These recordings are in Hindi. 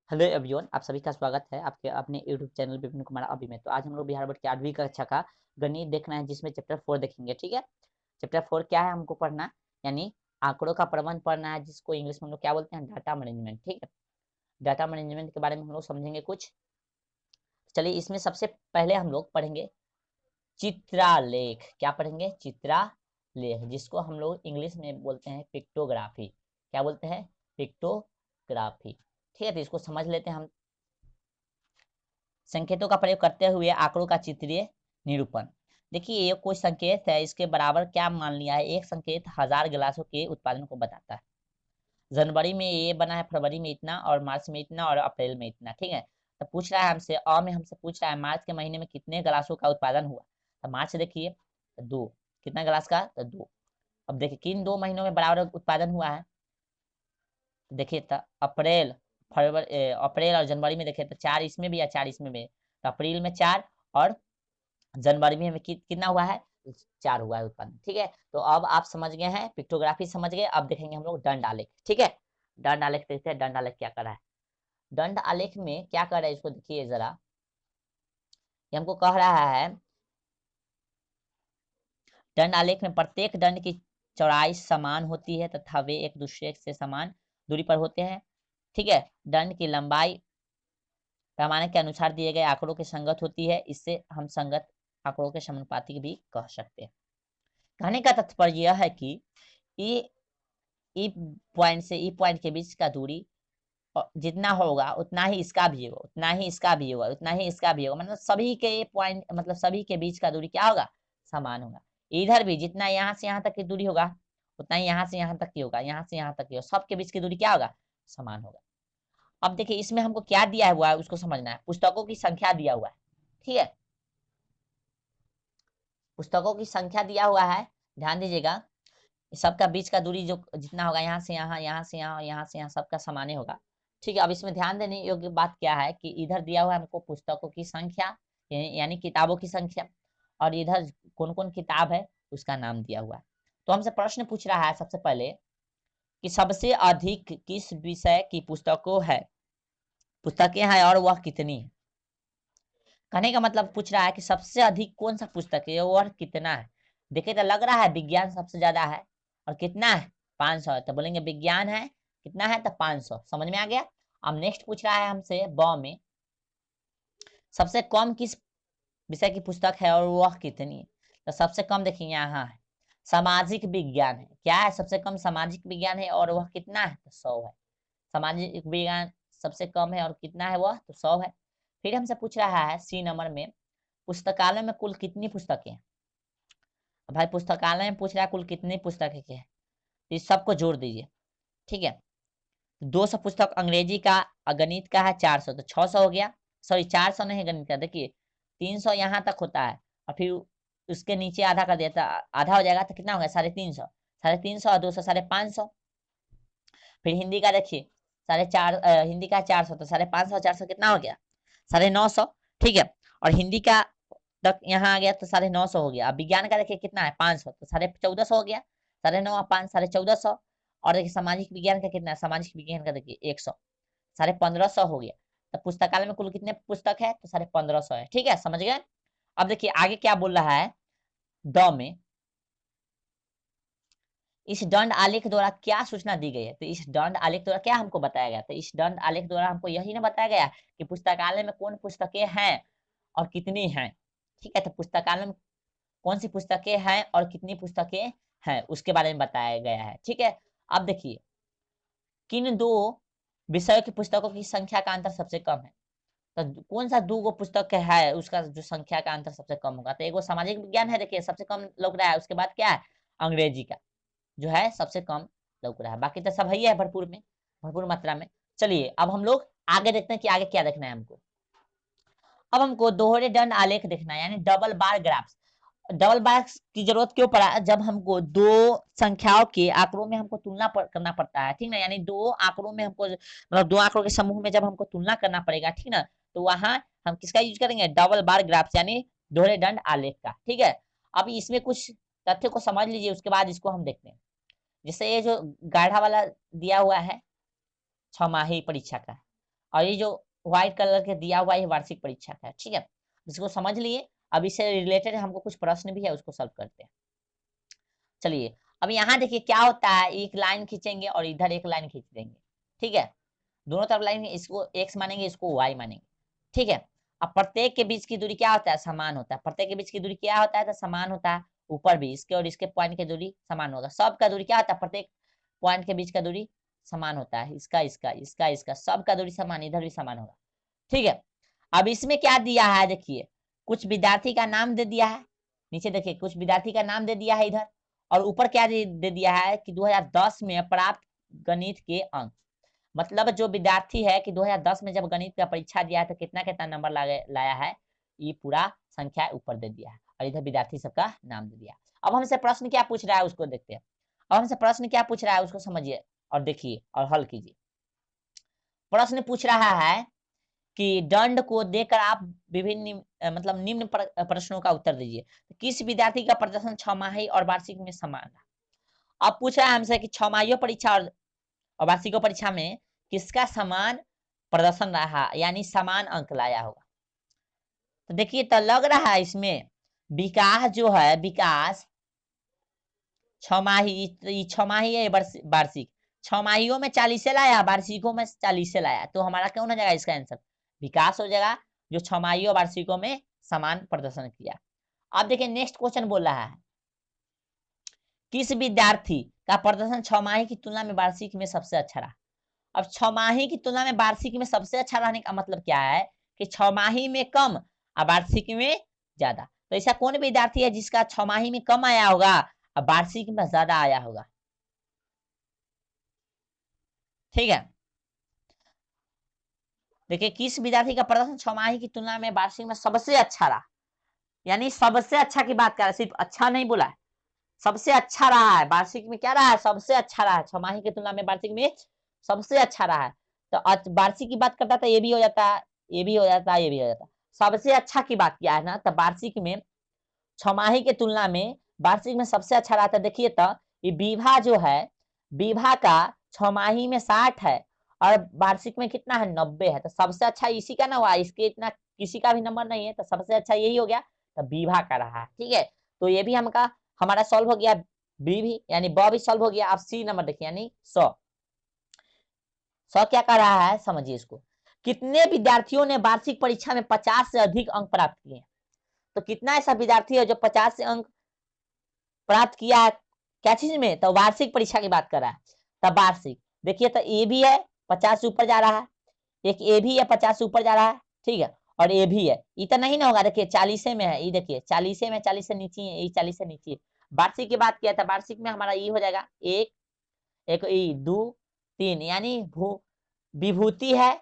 हेलो एवरीवन, आप सभी का स्वागत है आपके अपने यूट्यूब चैनल विपिन कुमार अभी में। तो आज हम लोग बिहार बोर्ड की 8वीं कक्षा का गणित देखना है, जिसमें चैप्टर 4 देखेंगे। ठीक है, चैप्टर 4 क्या है हमको पढ़ना, यानी आंकड़ों का प्रबंध पढ़ना है, जिसको इंग्लिश में हम लोग क्या बोलते हैं, डाटा मैनेजमेंट। ठीक है, डाटा मैनेजमेंट के बारे में हम लोग समझेंगे कुछ। चलिए, इसमें सबसे पहले हम लोग पढ़ेंगे चित्रालेख। क्या पढ़ेंगे? चित्रालेख, जिसको हम लोग इंग्लिश में बोलते हैं पिक्टोग्राफी। क्या बोलते हैं? पिक्टोग्राफी। ठीक है, तो इसको समझ लेते हैं हम। संकेतों का प्रयोग करते हुए आंकड़ों का चित्रीय निरूपण। देखिए, ये कोई संकेत है, इसके बराबर क्या मान लिया है, एक संकेत 1000 गिलासों के उत्पादन को बताता है। जनवरी में ये बना है, फरवरी में इतना, और मार्च में इतना, और अप्रैल में इतना। ठीक है, तो पूछ रहा है हमसे, अ में हमसे पूछ रहा है मार्च के महीने में कितने गिलासों का उत्पादन हुआ। तो मार्च देखिए, तो 2। कितना गिलास का? तो 2। अब देखिए किन 2 महीनों में बराबर उत्पादन हुआ है। तो देखिए, तो अप्रैल, अप्रैल और जनवरी में देखिए तो 4 इसमें भी या 4 इसमें भी। तो अप्रैल में 4 और जनवरी में हमें कितना हुआ है? 4 हुआ है उत्पादन। ठीक है, तो अब आप समझ गए हैं, पिक्टोग्राफी समझ गए। अब देखेंगे हम लोग दंड आलेख। ठीक है, दंड आलेख देखते हैं, दंड आलेख क्या कर रहा है। दंड आलेख में क्या कर रहा है, इसको देखिए जरा। ये हमको कह रहा है, दंड आलेख में प्रत्येक दंड की चौड़ाई समान होती है तथा वे एक दूसरे से समान दूरी पर होते हैं। ठीक है, दंड की लंबाई पैमाने के अनुसार दिए गए आंकड़ों की संगत होती है, इससे हम संगत आंकड़ों के समानुपाती भी कह सकते हैं। कहने का तात्पर्य यह है कि ई ई पॉइंट से ई पॉइंट के बीच का दूरी जितना होगा उतना ही इसका भी होगा, उतना ही इसका भी होगा, उतना ही इसका भी होगा। मतलब सभी के पॉइंट, मतलब सभी के बीच का दूरी क्या होगा? समान होगा। इधर भी जितना यहाँ से यहाँ तक की दूरी होगा, उतना ही यहाँ से यहाँ तक की होगा, यहाँ से यहाँ तक की होगा। सबके बीच की दूरी क्या होगा? समान होगा। अब देखिए, इसमें हमको क्या दिया हुआ है उसको समझना है। पुस्तकों की संख्या दिया हुआ है। ठीक है, पुस्तकों की संख्या दिया हुआ है, ध्यान दीजिएगा। सबका बीच का दूरी जो जितना होगा, यहाँ से यहाँ, यहाँ से यहाँ, यहाँ से यहाँ, सबका समान होगा। ठीक है, अब इसमें ध्यान देने योग्य बात क्या है कि इधर दिया हुआ है हमको पुस्तकों की संख्या, यानी किताबों की संख्या, और इधर कौन कौन किताब है उसका नाम दिया हुआ है। तो हमसे प्रश्न पूछ रहा है सबसे पहले कि सबसे अधिक किस विषय की पुस्तकें हैं और वह कितनी है। कहने का मतलब पूछ रहा है कि सबसे अधिक कौन सा पुस्तक है और कितना है। देखिए, तो लग रहा है विज्ञान सबसे ज्यादा है, और कितना है? 500 है। तो बोलेंगे विज्ञान है, कितना है? तो 500। समझ में आ गया। अब नेक्स्ट पूछ रहा है हमसे, ब में सबसे कम किस विषय की पुस्तक है और वह कितनी है। तो सबसे कम देखिए यहाँ है, सामाजिक विज्ञान है। क्या है? सबसे कम सामाजिक विज्ञान है, और वह कितना है? तो 100 है। सामाजिक विज्ञान सबसे कम है, और कितना है वह? तो 100 है। फिर हमसे पूछ रहा है सी नंबर में, पुस्तकालय में कुल कितनी पुस्तकें हैं। अब भाई पुस्तकालय में पूछ रहा है कुल कितनी पुस्तकें हैं, तो इस सबको जोड़ दीजिए। ठीक है, 200 पुस्तक अंग्रेजी का, गणित का है 400, तो 600 हो गया। सॉरी, 400 नहीं गणित का, देखिए 300 यहाँ तक होता है, और फिर उसके नीचे आधा कर दिया, तो आधा हो जाएगा, तो कितना होगा? 350। 350 और 200, 550। फिर हिंदी का देखिए, हिंदी का 400, तो 550 400 कितना हो गया? 950। ठीक है, और हिंदी का तक यहाँ आ गया तो 950 हो गया। अब विज्ञान का देखिए कितना है? 500, तो 1450 हो गया। 9.5 5 1450। और देखिए सामाजिक विज्ञान का कितना है? सामाजिक विज्ञान का देखिए 100, 1550 हो गया। तो पुस्तकालय में कुल कितने पुस्तक है? तो 1550 है। ठीक है, समझ गए। अब देखिए आगे क्या बोल रहा है, द में इस दंड आलेख द्वारा क्या सूचना दी गई है। तो इस दंड आलेख द्वारा क्या हमको बताया गया, तो इस दंड आलेख द्वारा हमको यही ना बताया गया कि पुस्तकालय में कौन पुस्तकें हैं और कितनी हैं। ठीक है, तो पुस्तकालय में कौन सी पुस्तकें हैं और कितनी पुस्तकें हैं उसके बारे में बताया गया है। ठीक है, अब देखिए किन 2 विषयों की पुस्तकों की संख्या का अंतर सबसे कम है। तो कौन सा 2 गो पुस्तक है उसका जो संख्या का अंतर सबसे कम होगा। तो एक वो सामाजिक विज्ञान है, देखिए सबसे कम लग रहा है। उसके बाद क्या है? अंग्रेजी का जो है सबसे कम लग रहा है। बाकी तो सब है भरपूर में, भरपूर मात्रा में। चलिए, अब हम लोग आगे देखते हैं कि आगे क्या देखना है हमको। अब हमको दोहरे दंड आलेख देखना है, यानी डबल बार ग्राफ्स। डबल बार की जरूरत क्यों पड़ा? जब हमको 2 संख्याओं के आंकड़ों में हमको करना पड़ता है। ठीक ना, यानी 2 आंकड़ों में हमको, मतलब 2 आंकड़ों के समूह में जब हमको तुलना करना पड़ेगा, ठीक ना, तो वहां हम किसका यूज करेंगे? डबल बार ग्राफ्स, यानी दोहरे दंड आलेख का। ठीक है, अब इसमें कुछ तथ्य को समझ लीजिए, उसके बाद इसको हम देखते हैं। जैसे ये जो गाढ़ा वाला दिया हुआ है 6 माही परीक्षा का, और ये जो व्हाइट कलर के दिया हुआ है वार्षिक परीक्षा का है, ठीक है, इसको समझ लिए। अब इससे रिलेटेड हमको कुछ प्रश्न भी है, उसको सॉल्व करते हैं। चलिए अब यहाँ देखिए क्या होता है, एक लाइन खींचेंगे और इधर एक लाइन खींच देंगे, ठीक है, दोनों तरफ लाइन, इसको x मानेंगे, इसको y मानेंगे, ठीक है। अब प्रत्येक के बीच की दूरी क्या होता है, समान होता है। प्रत्येक के बीच की दूरी क्या होता है, तो समान होता है। ऊपर भी इसके और इसके पॉइंट की दूरी समान होगा। सब का दूरी क्या होता है, प्रत्येक पॉइंट के बीच का दूरी समान होता है। इसका इसका इसका इसका सब का दूरी समान, इधर भी समान होगा, ठीक है। अब इसमें क्या दिया है, देखिए कुछ विद्यार्थी का नाम दे दिया है, नीचे देखिए कुछ विद्यार्थी का नाम दे दिया है इधर, और ऊपर क्या दे दिया है कि 2010 में प्राप्त गणित के अंक। मतलब जो विद्यार्थी है कि 2010 में जब गणित का परीक्षा दिया है तो कितना कितना नंबर लाया है, ये पूरा संख्या ऊपर दे दिया है, और इधर विद्यार्थी सबका नाम दे दिया। अब हमसे प्रश्न क्या पूछ रहा है उसको देखते हैं। अब हमसे प्रश्न क्या पूछ रहा है उसको समझिए और देखिए और हल कीजिए। प्रश्न पूछ रहा है कि दंड को देकर आप विभिन्न मतलब निम्न प्रश्नों का उत्तर दीजिए। किस विद्यार्थी का प्रदर्शन छमाही और वार्षिक में समान रहा। अब पूछ रहा है हमसे कि छमाही परीक्षा और वार्षिक परीक्षा में किसका समान प्रदर्शन रहा, यानी समान अंक लाया होगा। तो देखिए तो लग रहा है इसमें विकास जो है, विकास छमाही, छमाही है वार्षिक, छमाहियों में 40 से लाया, वार्षिकों में 40 से लाया, तो हमारा कौन हो जाएगा इसका आंसर, विकास हो जाएगा, जो छमाहियों वार्षिकों में समान प्रदर्शन किया। अब देखिए नेक्स्ट क्वेश्चन बोल रहा है किस विद्यार्थी का प्रदर्शन छमाही की तुलना में वार्षिक में सबसे अच्छा रहा। अब छमाही की तुलना में वार्षिक में सबसे अच्छा रहने का मतलब क्या है कि छमाही में कम और वार्षिक में ज्यादा। तो ऐसा कौन विद्यार्थी है जिसका छमाही में कम आया होगा और वार्षिक में ज्यादा आया होगा, ठीक है। देखिए किस विद्यार्थी का प्रदर्शन छमाही की तुलना में वार्षिक में सबसे अच्छा रहा, यानी सबसे अच्छा की बात कर रहा है, सिर्फ अच्छा नहीं बोला है, सबसे अच्छा रहा है। वार्षिक में क्या रहा है, सबसे अच्छा रहा है, छमाही की तुलना में वार्षिक में सबसे अच्छा रहा है। तो वार्षिक की बात करता था, ये भी हो जाता है, ये भी हो जाता है, ये भी हो जाता है। सबसे अच्छा की बात किया है ना, तो वार्षिक में छमाही के तुलना में वार्षिक में सबसे अच्छा रहा था। देखिए तो ये विभा जो है, विभा का छमाही में 60 है और वार्षिक में कितना है, 90 है। तो सबसे अच्छा इसी का ना हुआ, इसके इतना किसी का भी नंबर नहीं है, तो सबसे अच्छा यही हो गया, तो विभा का रहा, ठीक है। तो ये भी हमका हमारा सॉल्व हो गया, बी भी यानी ब भी सॉल्व हो गया। आप सी नंबर देखिए यानी 100 क्या कर रहा है समझिए इसको। कितने विद्यार्थियों ने वार्षिक परीक्षा में 50 से अधिक अंक प्राप्त किए। तो कितना ऐसा विद्यार्थी है जो 50 से अंक प्राप्त किया है, क्या चीज में, तो वार्षिक परीक्षा की बात कर रहा है। तब वार्षिक देखिए तो ए भी है 50 से ऊपर जा रहा है, एक ए भी है 50 से ऊपर जा रहा है, ठीक है, और ए भी है, इतना नहीं ना होगा। देखिए 40 में है, ये देखिए 40 में 40 से नीचे है, ये 40 से नीचे है। वार्षिक की बात किया था, वार्षिक में हमारा ये हो जाएगा एक, एक ई दो तीन, यानी विभूति है,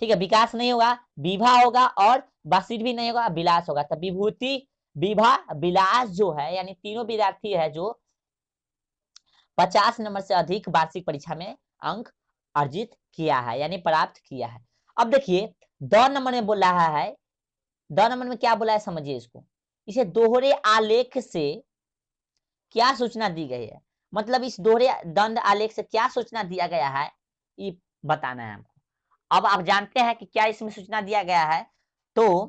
ठीक है, विकास नहीं होगा, विभा होगा, और वार्षिक भी नहीं होगा, विलास होगा। तो विभूति, विभा, विलास जो है, यानी तीनों विद्यार्थी है जो 50 नंबर से अधिक वार्षिक परीक्षा में अंक अर्जित किया है, यानी प्राप्त किया है। अब देखिए 2 नंबर में बोल रहा है, 2 नंबर में क्या बोला है समझिए इसको। इसे दोहरे आलेख से क्या सूचना दी गई है, मतलब इस दोहरे दंड आलेख से क्या सूचना दिया गया है, ये बताना है हमको। अब आप जानते हैं कि क्या इसमें सूचना दिया गया है, तो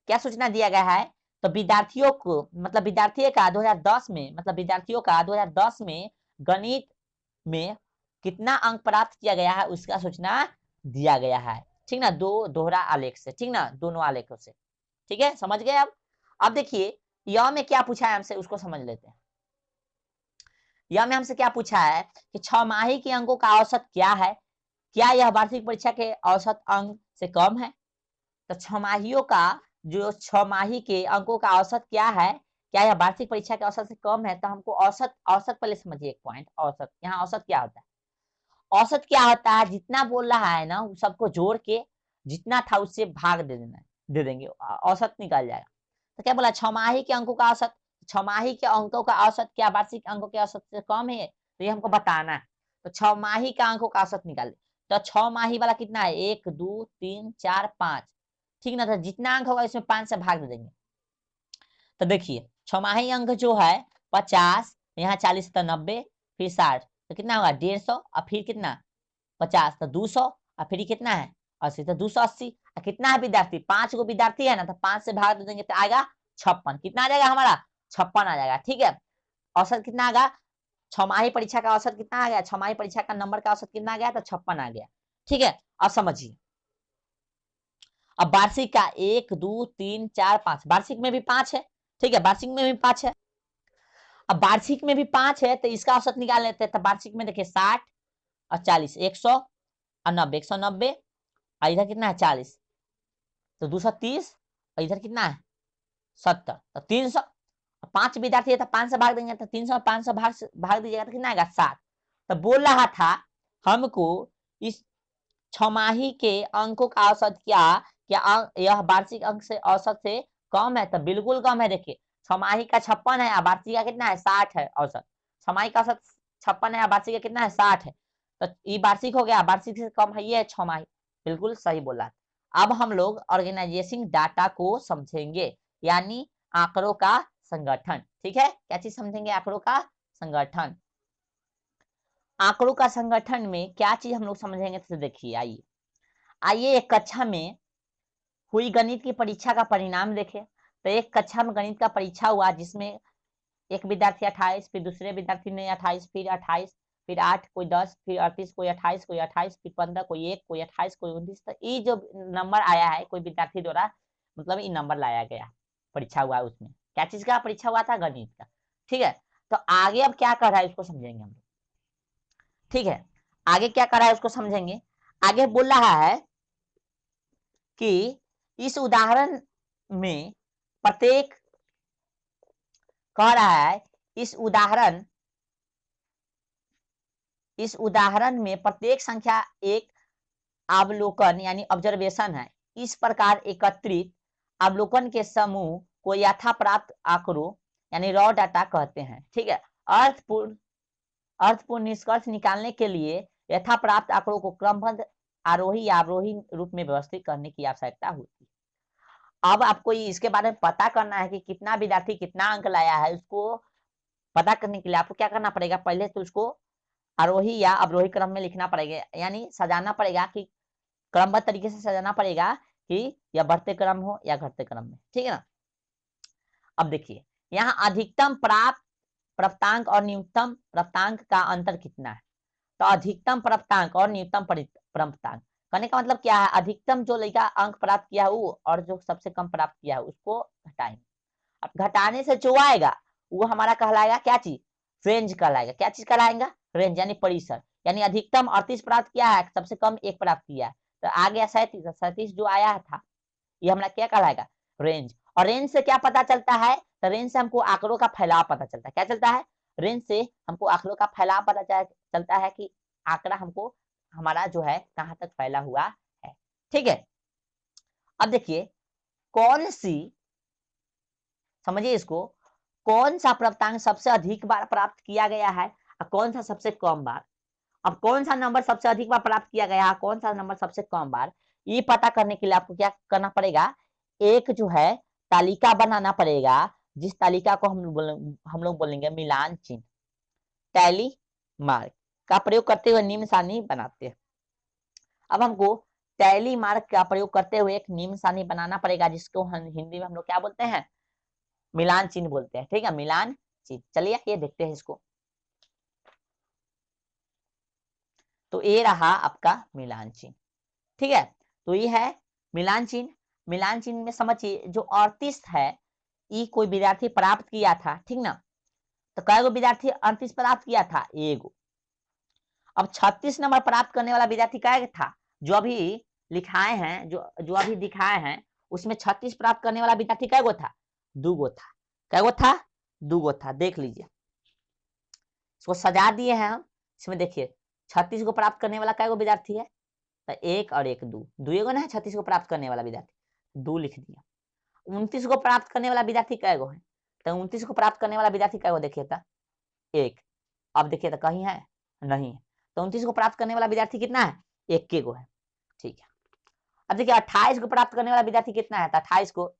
क्या सूचना दिया गया है, तो विद्यार्थियों को मतलब विद्यार्थियों का 2010 में, मतलब विद्यार्थियों का 2010 में गणित में कितना अंक प्राप्त किया गया है उसका सूचना दिया गया है, ठीक ना, दो दोहरा आलेख से, ठीक ना, दोनों आलेखों से, ठीक है, समझ गए। अब देखिए यह में क्या पूछा है हमसे उसको समझ लेते हैं। यह में हमसे क्या पूछा है कि छमाही के अंकों का औसत क्या है, क्या यह वार्षिक परीक्षा के औसत अंक से कम है। तो छमाहियों का जो छमाही के अंकों का औसत क्या है, क्या यह वार्षिक परीक्षा के औसत से कम है। तो हमको औसत, औसत पहले समझिए एक पॉइंट, औसत, यहाँ औसत क्या होता है, औसत क्या होता है, जितना बोल रहा है ना सबको जोड़ के जितना था उससे भाग दे देना, दे देंगे, औसत निकल जाएगा। तो क्या बोला, छमाही के अंकों का औसत, छमाही के अंकों का औसत क्या वार्षिक अंकों के औसत से कम है, तो ये हमको बताना है। तो छमाही का अंकों का औसत निकाल, तो छमाही वाला कितना है, 1 2 3 4 5, ठीक ना, तो जितना अंक होगा इसमें 5 से भाग दे देंगे। तो देखिए छमाही अंक जो है 50, यहाँ 40 तो 90, फिर 60, तो कितना होगा 150, और फिर कितना 50 तो 200, और फिर कितना है 80 तो 280। कितना है विद्यार्थी, 5 गो विद्यार्थी है ना, तो 5 से भाग दे देंगे तो आएगा 56। कितना आ जाएगा हमारा, 56 आ जाएगा। ठीक है, औसत कितना आएगा, छमाही परीक्षा का औसत कितना आ गया, छमाही परीक्षा का नंबर का औसत कितना आ गया, तो 56 आ गया। ठीक है, अब समझिए, अब वार्षिक का 1 2 3 4 5, वार्षिक में भी 5 है। ठीक है, वार्षिक में भी 5 है। अब वार्षिक में भी 5 है तो इसका औसत निकाल लेते हैं। तो वार्षिक में देखिए 60 और 40, 100 और 90, 190 और इधर कितना है 40, तो 230 और इधर कितना है 70, तो 300। 5 विद्यार्थी है तो 5 से भाग देंगे, तो 300 500 भाग दीजिएगा तो कितना आएगा 7। तो बोल रहा था हमको इस छमाही के अंकों का औसत क्या यह वार्षिक अंक से औसत से कम है, तो बिल्कुल कम है। देखिए छमाही का 56 है, वार्षिक का कितना है 60 है औसत। छमाही का औसत 56 है, वार्षिक का कितना है 60 है, तो ये वार्षिक हो गया, वार्षिक से कम है ये छमाही। बिल्कुल सही बोला। अब हम लोग ऑर्गेनाइजेशन डाटा को समझेंगे, यानी आंकड़ों का संगठन। ठीक है, क्या चीज समझेंगे, आंकड़ों का संगठन। आंकड़ों का संगठन में क्या चीज हम लोग समझेंगे, तो देखिए आइए आइए एक कक्षा में हुई गणित की परीक्षा का परिणाम देखें। तो एक कक्षा में गणित का परीक्षा हुआ जिसमें एक विद्यार्थी 28, फिर दूसरे विद्यार्थी ने 28, फिर 28, फिर 8, कोई 10, फिर 38, कोई 28, कोई 28, फिर 15, कोई 1, कोई 28, कोई 29। तो ये जो नंबर आया है कोई विद्यार्थी द्वारा, मतलब ये नंबर लाया गया, परीक्षा हुआ उसमें। क्या चीज का परीक्षा हुआ था, गणित का। ठीक है, तो आगे अब क्या कर रहा है उसको समझेंगे हम लोग। ठीक है, आगे क्या कर रहा है उसको समझेंगे। आगे बोल रहा है कि इस उदाहरण में प्रत्येक, कह रहा है इस उदाहरण में प्रत्येक संख्या एक अवलोकन यानी ऑब्जर्वेशन है। इस प्रकार एकत्रित अवलोकन के समूह को यथा प्राप्त आंकड़ों यानी रॉ डाटा कहते हैं। ठीक है, अर्थपूर्ण निष्कर्ष निकालने के लिए यथा प्राप्त आंकड़ों को क्रमबद्ध आरोही या अवरोही रूप में व्यवस्थित करने की आवश्यकता होती है। अब आपको इसके बारे में पता करना है कि कितना विद्यार्थी कितना अंक लाया है, उसको पता करने के लिए आपको क्या करना पड़ेगा, पहले तो उसको आरोही या अवरोही क्रम में लिखना पड़ेगा, यानी सजाना पड़ेगा कि क्रमबद्ध तरीके से सजाना पड़ेगा कि या बढ़ते क्रम हो या घटते क्रम में। ठीक है ना। अब देखिए यहाँ अधिकतम प्राप्त प्राप्तांक और न्यूनतम प्राप्तांक का अंतर कितना है। तो अधिकतम प्राप्तांक और न्यूनतम प्राप्तांक करने का मतलब क्या है, अधिकतम जो लड़का अंक प्राप्त किया है वो, और जो सबसे कम प्राप्त किया है उसको घटाएंगे। अब घटाने से जो आएगा वो हमारा कहलाएगा क्या चीज, रेंज कहलाएगा। क्या चीज कहलाएगा, रेंज यानी परिसर। यानी अधिकतम 38 प्राप्त किया है, सबसे कम 1 प्राप्त किया है, तो आ गया 37। 37 जो आया था ये हमारा क्या कहलाएगा, रेंज। और रेंज से क्या पता चलता है, तो रेंज से हमको आंकड़ों का फैलाव पता चलता है। क्या चलता है, रेंज से हमको आंकड़ों का फैलाव पता चलता है कि आंकड़ा हमको हमारा जो है कहाँ तक फैला हुआ है। ठीक है, अब देखिए कौन सी, समझिए इसको, कौन सा प्राप्तांक सबसे अधिक बार प्राप्त किया गया है और कौन सा सबसे कम बार। अब कौन सा नंबर सबसे अधिक बार प्राप्त किया गया है, कौन सा नंबर सबसे कम बार, ये पता करने के लिए आपको क्या करना पड़ेगा, एक जो है तालिका बनाना पड़ेगा, जिस तालिका को हम लोग बोलेंगे मिलान चिन्ह, टैली मार्क का प्रयोग करते हुए निम्न सारणी बनाते हैं। अब हमको टैली मार्क का प्रयोग करते हुए एक निम्न सारणी बनाना पड़ेगा, जिसको हम हिंदी में हम लोग क्या बोलते हैं, मिलान चिन्ह बोलते हैं। ठीक है, मिलान चिन्ह। चलिए ये देखते हैं इसको। तो ये रहा आपका मिलान चिन्ह। ठीक है, तो ये है मिलान चिन्ह। मिलान चिन्ह में समझिए जो 38 है ये कोई विद्यार्थी प्राप्त किया था, ठीक ना। तो कई गो विद्यार्थी 38 प्राप्त किया था, एगो। अब 36 नंबर प्राप्त करने वाला विद्यार्थी क्या था, जो अभी लिखाए हैं, जो अभी दिखाए हैं उसमें 36 प्राप्त करने वाला विद्यार्थी कै गो था, 2 गो था। कै गो था, 2 गो था। देख लीजिए इसको सजा दिए हैं हम। इसमें देखिए 36 को प्राप्त करने वाला कै गो विद्यार्थी है, तो 1 और 1 2, दुएगो ना है 36 को प्राप्त करने वाला विद्यार्थी, 2 लिख दिया। 29 को प्राप्त करने वाला विद्यार्थी कै गो है, तो 29 को प्राप्त करने वाला विद्यार्थी कै गो देखिए था, 1। अब देखिए तो कहीं है, नहीं है। तो 29 को प्राप्त करने वाला विद्यार्थी कितना है, 1 के गो है। ठीक है, अब देखिए 28 को प्राप्त करने वाला विद्यार्थी कितना है, तो 28 को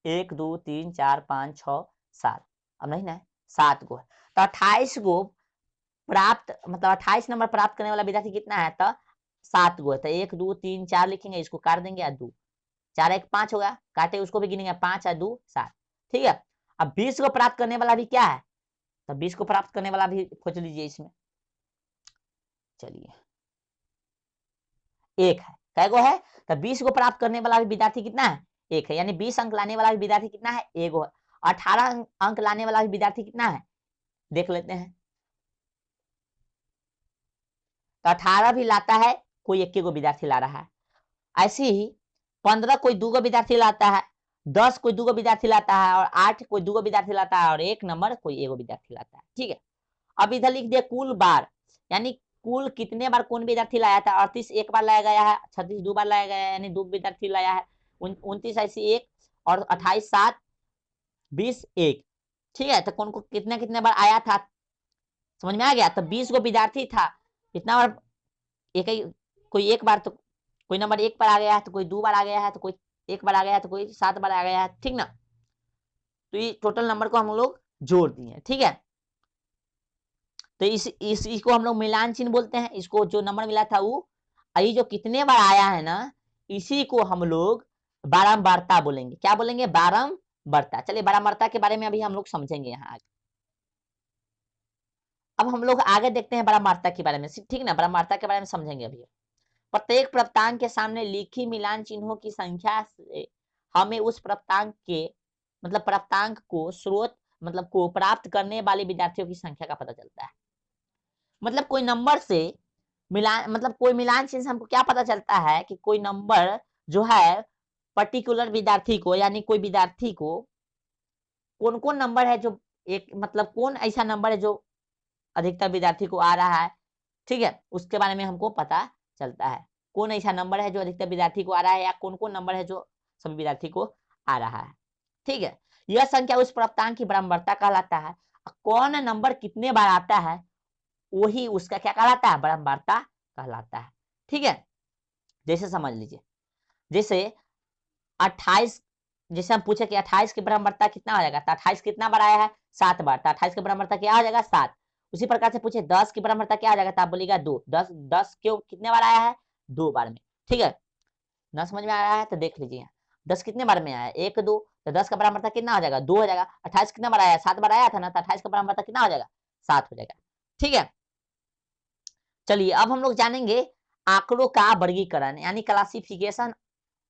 1 2 3 4 5 6 7, अब नहीं ना 7 गो है। तो 28 को प्राप्त मतलब 28 नंबर प्राप्त करने वाला विद्यार्थी कितना है, तो 7 गो है, तो 1 2 3 4 लिखेंगे, इसको काट देंगे या 2 4 1 5 होगा, काटे उसको भी गिनेंगे 5 या 2 7। ठीक है, अब 20 को प्राप्त करने वाला भी क्या है, तो 20 को प्राप्त करने वाला भी खोज लीजिए इसमें। चलिए, एक है, कै गो है, तो 20 को प्राप्त करने वाला भी विद्यार्थी कितना है, एक है, यानी 20 अंक लाने वाला भी विद्यार्थी कितना है, एगो है। 18 अंक लाने वाला भी विद्यार्थी कितना है, देख लेते हैं, तो 18 भी लाता है, कोई एक गो विद्यार्थी ला रहा है। ऐसे ही 15 कोई 2 गो विद्यार्थी लाता है, 10 कोई 2 गो विद्यार्थी लाता है, और 8 कोई 2 गो विद्यार्थी लाता है, और 1 नंबर कोई एगो विद्यार्थी लाता है। ठीक है, अब इधर लिख दिया कुल बार, यानी कुल कितने बार कौन विद्यार्थी लाया था, 38 एक बार लाया गया है, 36 2 बार लाया गया है, यानी 2 विद्यार्थी लाया है, 29 ऐसे एक, और 28 7 20 1। ठीक है, तो कौन को कितने कितने बार आया था, समझ में आ गया। तो 20 गो विद्यार्थी था, कितना बार, एक ही, कोई एक बार, तो कोई नंबर एक बार आ गया है, तो कोई 2 बार आ गया है, तो कोई एक बार आ गया है, तो कोई 7 बार आ गया है। ठीक ना, तो ये टोटल नंबर को हम लोग जोड़ दिए। ठीक है, तो इसको हम लोग मिलान चिन्ह बोलते हैं, इसको जो नंबर मिला था वो, ये जो कितने बार आया है ना, इसी को हम लोग बारंबारता बोलेंगे। क्या बोलेंगे, बारंबारता। चलिए बारंबारता के बारे में अभी हम लोग समझेंगे यहाँ आगे। अब हम लोग आगे देखते हैं बारंबारता के बारे में, ठीक ना, बारंबारता के बारे में समझेंगे अभी। प्रत्येक प्राप्तांक के सामने लिखी मिलान चिन्हों की संख्या से हमें उस प्राप्तांक के मतलब प्राप्तांक को स्रोत मतलब को प्राप्त करने वाले विद्यार्थियों की संख्या का पता चलता है। मतलब कोई नंबर से मिलान, मतलब कोई मिलान चिन्ह से हमको क्या पता चलता है कि कोई नंबर जो है पर्टिकुलर विद्यार्थी को, यानी कोई विद्यार्थी को कौन कौन नंबर है जो एक मतलब कौन ऐसा नंबर है जो अधिकतर विद्यार्थी को आ रहा है। ठीक है, उसके बारे में हमको पता चलता है, कौन ऐसा नंबर है जो अधिकतर विद्यार्थी को आ रहा है, या कौन कौन नंबर है जो सभी विद्यार्थी को आ रहा है। ठीक है, यह संख्या उस प्राप्तांक की बारंबारता कहलाता है। कौन नंबर कितने बार आता है वही उसका क्या कहलाता है, बारंबारता कहलाता है। ठीक है, जैसे समझ लीजिए, जैसे 28, जैसे हम पूछे कि 28 की बारंबारता कितना हो जाएगा, तो 28 कितना बार आया है, 7 बार, तो 28 की बारंबारता क्या हो जाएगा, 7। उसी प्रकार से पूछे 10 की बारंबारता क्या आ जाएगा, तो आप बोलिएगा 2। 10 10 क्यों कितने बार आया है, 2 बार में। ठीक है, ना समझ में आया है तो देख लीजिए, 10 कितने बार में आया है, 1 2, तो 10 का बारंबारता कितना हो जाएगा, 2 हो जाएगा। 28 कितना बार आया, 7 बार आया था ना, तो 28 का बारंबारता कितना हो जाएगा, 7 हो जाएगा। ठीक है, चलिए अब हम लोग जानेंगे आंकड़ों का वर्गीकरण, यानी क्लासिफिकेशन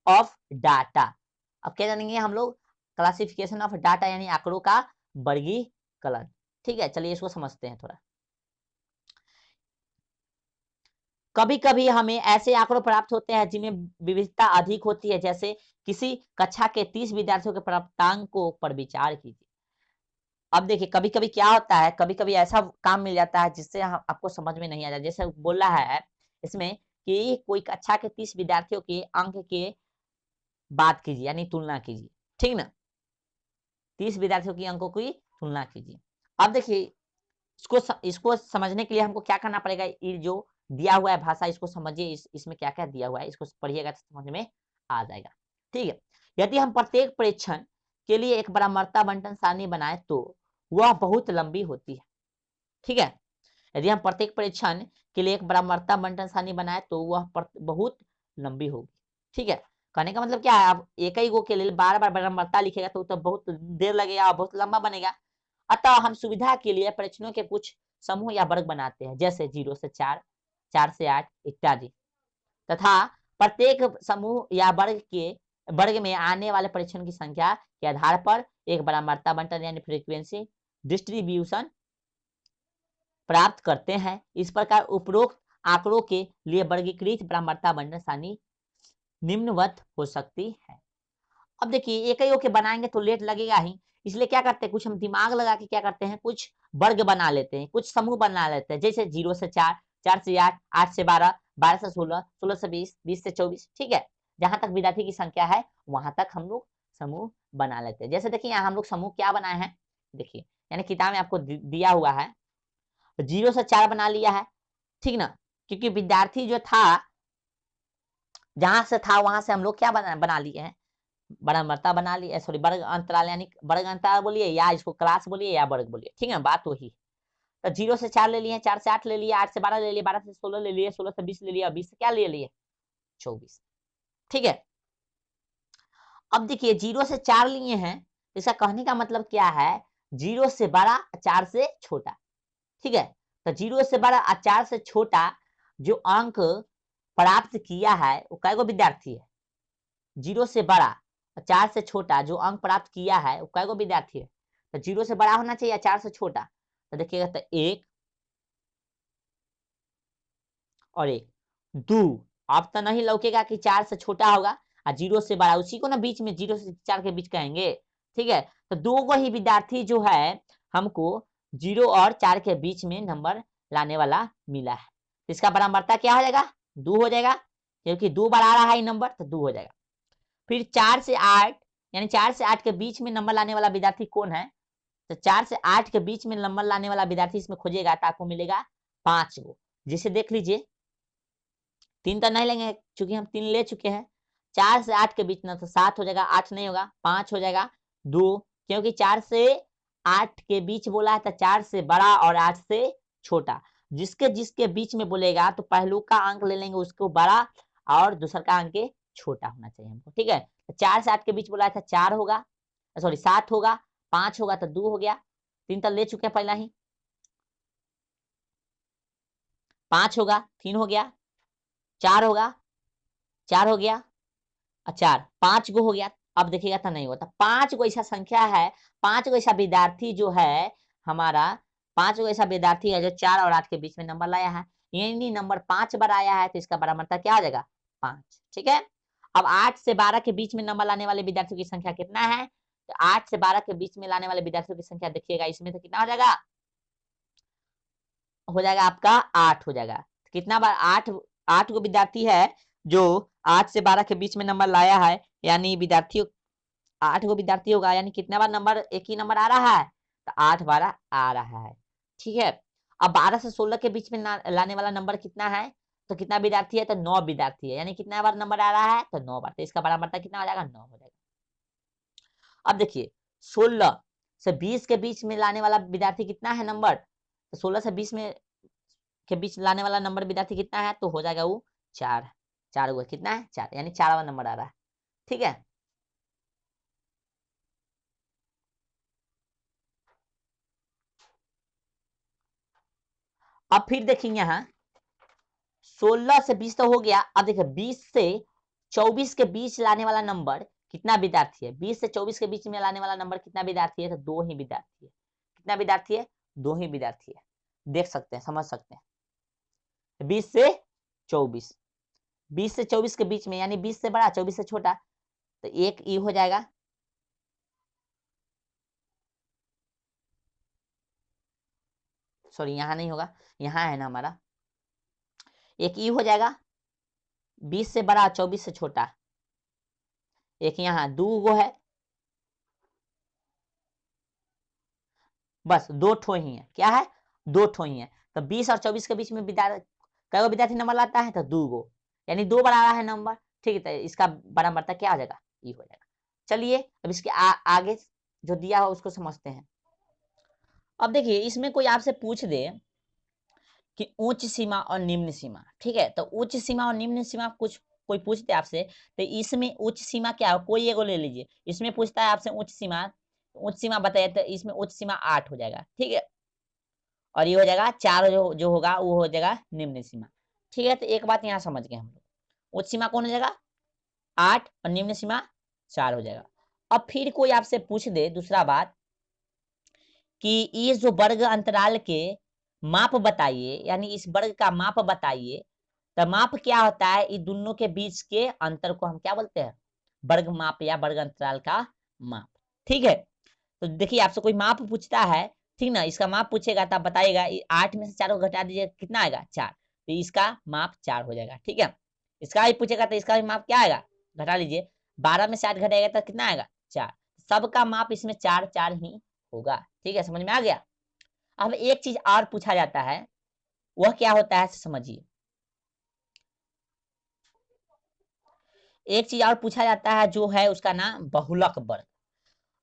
ऑफ डाटा। अब क्या जानेंगे हम लोग, क्लासिफिकेशन ऑफ डाटा यानी आंकड़ों का वर्गीकरण। ठीक है, चलिए इसको समझते हैं थोड़ा। कभी कभी हमें ऐसे आंकड़े प्राप्त होते हैं जिनमें विविधता अधिक होती है, जैसे किसी कक्षा के 30 विद्यार्थियों के प्राप्तांकों पर विचार कीजिए। अब देखिए कभी कभी क्या होता है, कभी कभी ऐसा काम मिल जाता है जिससे आपको समझ में नहीं आ जाता। जैसे बोल रहा है इसमें कि कोई कक्षा के 30 विद्यार्थियों के अंक के बात कीजिए, यानी तुलना कीजिए। ठीक ना, 30 विद्यार्थियों के अंकों की तुलना कीजिए। अब देखिए इसको समझने के लिए हमको क्या करना पड़ेगा, ये जो दिया हुआ है भाषा, इसको समझिए, इसमें क्या क्या दिया हुआ है, इसको पढ़िएगा तो समझ में आ जाएगा। ठीक है, यदि हम प्रत्येक परीक्षण के लिए एक बारंबारता बंटन सारणी बनाए तो वह बहुत लंबी होती है। ठीक है, यदि हम प्रत्येक परीक्षण के लिए एक बारंबारता बंटन सारणी बनाए तो वह बहुत लंबी होगी। ठीक है, कहने का मतलब क्या है, अब एक ही गो के लिए बार बार बारंबारता लिखेगा तो बहुत देर लगेगा, बहुत लंबा बनेगा। अतः हम सुविधा के लिए परीक्षणों के कुछ समूह या वर्ग बनाते हैं, जैसे 0 से 4, 4 से 8 इत्यादि, तथा प्रत्येक समूह या वर्ग में आने वाले परीक्षण की संख्या के आधार पर एक बारंबारता बंटन यानी फ्रीक्वेंसी डिस्ट्रीब्यूशन प्राप्त करते हैं। इस प्रकार उपरोक्त आंकड़ों के लिए वर्गीकृत बारंबारता बंटन सारणी निम्नवत हो सकती है। अब देखिए एक ही के बनाएंगे तो लेट लगेगा ही, इसलिए क्या करते हैं, कुछ हम दिमाग लगा के क्या करते हैं, कुछ वर्ग बना लेते हैं, कुछ समूह बना लेते हैं, जैसे 0 से 4, 4 से 8, 8 से 12, 12 से 16, 16 से 20, 20 से 24। ठीक है, जहां तक विद्यार्थी की संख्या है वहां तक हम लोग समूह बना लेते हैं। जैसे देखिए यहाँ हम लोग समूह क्या बनाए हैं, देखिए यानी किताब में आपको दिया हुआ है, 0 से 4 बना लिया है। ठीक ना, क्योंकि विद्यार्थी जो था जहां से था वहां से हम लोग क्या बना लिए हैं, बारंबारता बना ली, सॉरी वर्ग अंतराल, यानी वर्ग अंतराल बोलिए या इसको क्लास बोलिए या वर्ग बोलिए। ठीक है, बात वही। तो 0 से 4 ले लिए, 4 से 8 ले लिए, 8 से 12 ले लिए, 12 से 16 ले लिए, 16 से 20 ले लिया, 20 से क्या ले लिए 24। ठीक है, अब देखिए 0 से 4 लिए हैं, इसका कहने का मतलब क्या है, 0 से बड़ा 4 से छोटा। ठीक है, तो 0 से बड़ा 4 से छोटा जो अंक प्राप्त किया है वो कै गो विद्यार्थी है, 0 से बड़ा 4 से छोटा जो अंक प्राप्त किया है वो कै गो विद्यार्थी है, तो 0 से बड़ा होना चाहिए 4 से छोटा, तो देखिएगा तो 1 और 1 2, अब तो नहीं लौकेगा कि 4 से छोटा होगा और 0 से बड़ा, उसी को ना बीच में 0 से 4 के बीच कहेंगे। ठीक है, तो दो गो ही विद्यार्थी जो है हमको 0 और 4 के बीच में नंबर लाने वाला मिला है, तो इसका बराबरता क्या हो जाएगा 2 हो जाएगा, क्योंकि 2 बार आ रहा है नंबर तो 2 हो जाएगा। फिर 4 से 8 यानी 4 से 8 के बीच में नंबर लाने वाला विद्यार्थी कौन है, तो 4 से 8 के बीच में नंबर लाने वाला विद्यार्थी इसमें खोजिएगा तो आपको मिलेगा 5 गो। जिसे देख लीजिए 3 तो नहीं लेंगे क्योंकि हम 3 ले चुके हैं, 4 से 8 के बीच ना तो 7 हो जाएगा, 8 नहीं होगा, 5 हो जाएगा, 2, क्योंकि 4 से 8 के बीच बोला है तो 4 से बड़ा और 8 से छोटा, जिसके जिसके बीच में बोलेगा तो पहलू का अंक ले लेंगे उसको बड़ा और दूसरा का अंक छोटा होना चाहिए हमको। ठीक है, तो 4 से 8 के बीच बोला था 4 होगा, सॉरी 7 होगा, 5 होगा तो 2 हो गया, 3 तो ले चुके हैं पहला ही, 5 होगा 3 हो गया, 4 होगा 4 हो गया, 4 5 गो हो गया। अब देखिएगा तो नहीं होता, 5 गो ऐसा संख्या है, 5 गो ऐसा विद्यार्थी जो है हमारा, 5 गो ऐसा विद्यार्थी है जो 4 और 8 के बीच में नंबर लाया है, यानी नंबर 5 बार आया है तो इसका बराबरता क्या आ जाएगा 5। ठीक है, अब 8 से 12 के बीच में नंबर लाने वाले विद्यार्थियों की संख्या कितना है, तो 8 से 12 के बीच में लाने वाले विद्यार्थियों की संख्या देखिएगा इसमें तो कितना हो जाएगा आपका 8 हो जाएगा, कितना बार 8, 8 गो विद्यार्थी है जो 8 से 12 के बीच में नंबर लाया है, यानी विद्यार्थी 8 गो विद्यार्थी होगा, यानी कितना बार नंबर एक ही नंबर आ रहा है, तो 8 बार आ रहा है। ठीक है, अब 12 से 16 के बीच में लाने वाला नंबर कितना है, तो कितना विद्यार्थी है, तो 9 विद्यार्थी है, यानी कितना बार नंबर आ रहा है, तो 9 बार, तो इसका बराबर कितना हो जाएगा 9 हो जाएगा। अब देखिए 16 से 20 के बीच में लाने वाला विद्यार्थी कितना है नंबर, तो 16 से 20 में के बीच लाने वाला नंबर विद्यार्थी कितना है, तो हो जाएगा वो 4, 4 गो कितना है 4, यानी 4वां नंबर आ रहा है। ठीक है, अब फिर देखेंगे यहाँ 16 से 20 तो हो गया, अब देखिए 20 से 24 के बीच लाने वाला नंबर कितना विद्यार्थी है, 20 से 24 के बीच में लाने वाला नंबर कितना विद्यार्थी है, तो 2 ही विद्यार्थी है। कितना विद्यार्थी है, 2 ही विद्यार्थी है, देख सकते हैं समझ सकते हैं। 20 से 24, 20 से 24 के बीच में यानी 20 से बड़ा 24 से छोटा, तो एक ई हो जाएगा, सॉरी यहाँ नहीं होगा, यहाँ है ना हमारा, एक ई हो जाएगा, 20 से बड़ा 24 से छोटा, एक यहाँ 2 गो है, बस 2 ठो ही है, क्या है 2 ठो ही है, तो 20 और 24 के बीच में कै गो विद्यार्थी नंबर लाता है, तो 2 गो, यानी 2 बार आ रहा है नंबर। ठीक है, तो इसका बराबरता क्या हो जाएगा ई हो जाएगा। चलिए अब इसके आगे जो दिया हो उसको समझते हैं। अब देखिए इसमें कोई आपसे पूछ दे कि उच्च सीमा और निम्न सीमा, ठीक है, तो उच्च सीमा और निम्न सीमा कुछ कोई पूछते आपसे, तो इसमें उच्च सीमा क्या है, कोई एगो ले लीजिए, इसमें पूछता है आपसे उच्च सीमा बताइए, तो इसमें उच्च सीमा 8 हो जाएगा। ठीक है, और ये हो जाएगा 4 जो होगा वो हो जाएगा निम्न सीमा। ठीक है, तो एक बात यहाँ समझ गए हम लोग, उच्च सीमा कौन हो जाएगा 8 और निम्न सीमा 4 हो जाएगा। अब फिर कोई आपसे पूछ दे दूसरा बात कि ये जो वर्ग अंतराल के माप बताइए, यानी इस वर्ग का माप बताइए, तो माप क्या होता है, इन दोनों के बीच के अंतर को हम क्या बोलते हैं, वर्ग माप या वर्ग अंतराल का माप। ठीक है, तो देखिए आपसे कोई माप पूछता है, ठीक ना, इसका माप पूछेगा तो आप बताइएगा 8 में से 4 को घटा दीजिए कितना आएगा 4, तो इसका माप 4 हो जाएगा। ठीक है, इसका भी पूछेगा तो इसका भी माप क्या आएगा, घटा लीजिए, 12 में से 8 घटेगा तो कितना आएगा 4, सबका माप इसमें 4 4 ही होगा। ठीक है, समझ में आ गया। अब एक चीज और पूछा जाता है, वह क्या होता है समझिए, एक चीज और पूछा जाता है जो है उसका नाम बहुलक वर्ग।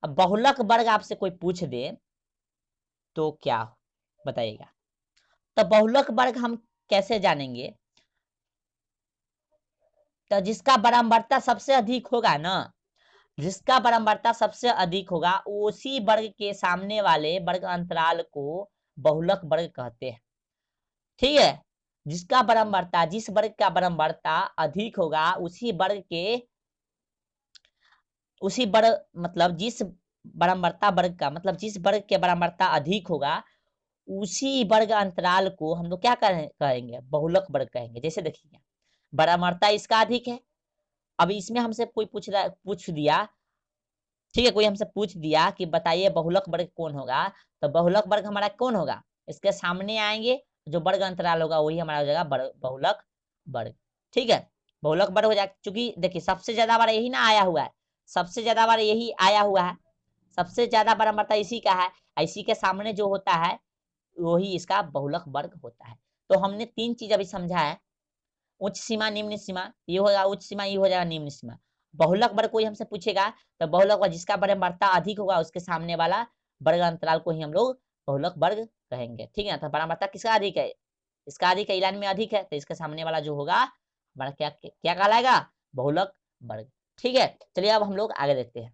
अब बहुलक वर्ग आपसे कोई पूछ दे तो क्या बताइएगा। तो बहुलक वर्ग हम कैसे जानेंगे? तो जिसका बारंबारता सबसे अधिक होगा ना, जिसका बारंबारता सबसे अधिक होगा उसी वर्ग के सामने वाले वर्ग अंतराल को बहुलक वर्ग कहते हैं। ठीक है, जिसका बारंबारता, जिस वर्ग का बारंबारता अधिक होगा उसी वर्ग के, उसी वर्ग मतलब जिस बारंबारता वर्ग का मतलब जिस वर्ग के बारंबारता अधिक होगा उसी वर्ग अंतराल को हम लोग क्या कहेंगे? बहुलक वर्ग कहेंगे। जैसे देखिए बारंबारता इसका अधिक है, अब इसमें हमसे कोई पूछ दिया, ठीक है, कोई हमसे पूछ दिया कि बताइए बहुलक वर्ग कौन होगा, तो बहुलक वर्ग हमारा कौन होगा? इसके सामने आएंगे जो वर्ग अंतराल होगा वही हमारा हो जाएगा बहुलक वर्ग। ठीक है, बहुलक वर्ग हो जाएगा। क्योंकि देखिए सबसे ज्यादा बार यही ना आया हुआ है, सबसे ज्यादा बार यही आया हुआ है, सबसे ज्यादा बारंबारता इसी का है, इसी के सामने जो होता है वही इसका बहुलक वर्ग होता है। तो हमने तीन चीज अभी समझा है, उच्च सीमा निम्न सीमा, ये होगा उच्च सीमा, ये हो जाएगा निम्न सीमा। बहुलक वर्ग कोई हमसे पूछेगा तो बहुलक वर्ग जिसका बारंबारता अधिक होगा उसके सामने वाला वर्ग अंतराल को ही हम लोग बहुलक वर्ग कहेंगे। ठीक है, तो बारंबारता किसका अधिक है? इसका अधिक है, ईरान में अधिक है, तो इसके सामने वाला जो होगा हमारा क्या क्या कहलाएगा? बहुलक वर्ग। ठीक है, चलिए अब हम लोग आगे देखते हैं।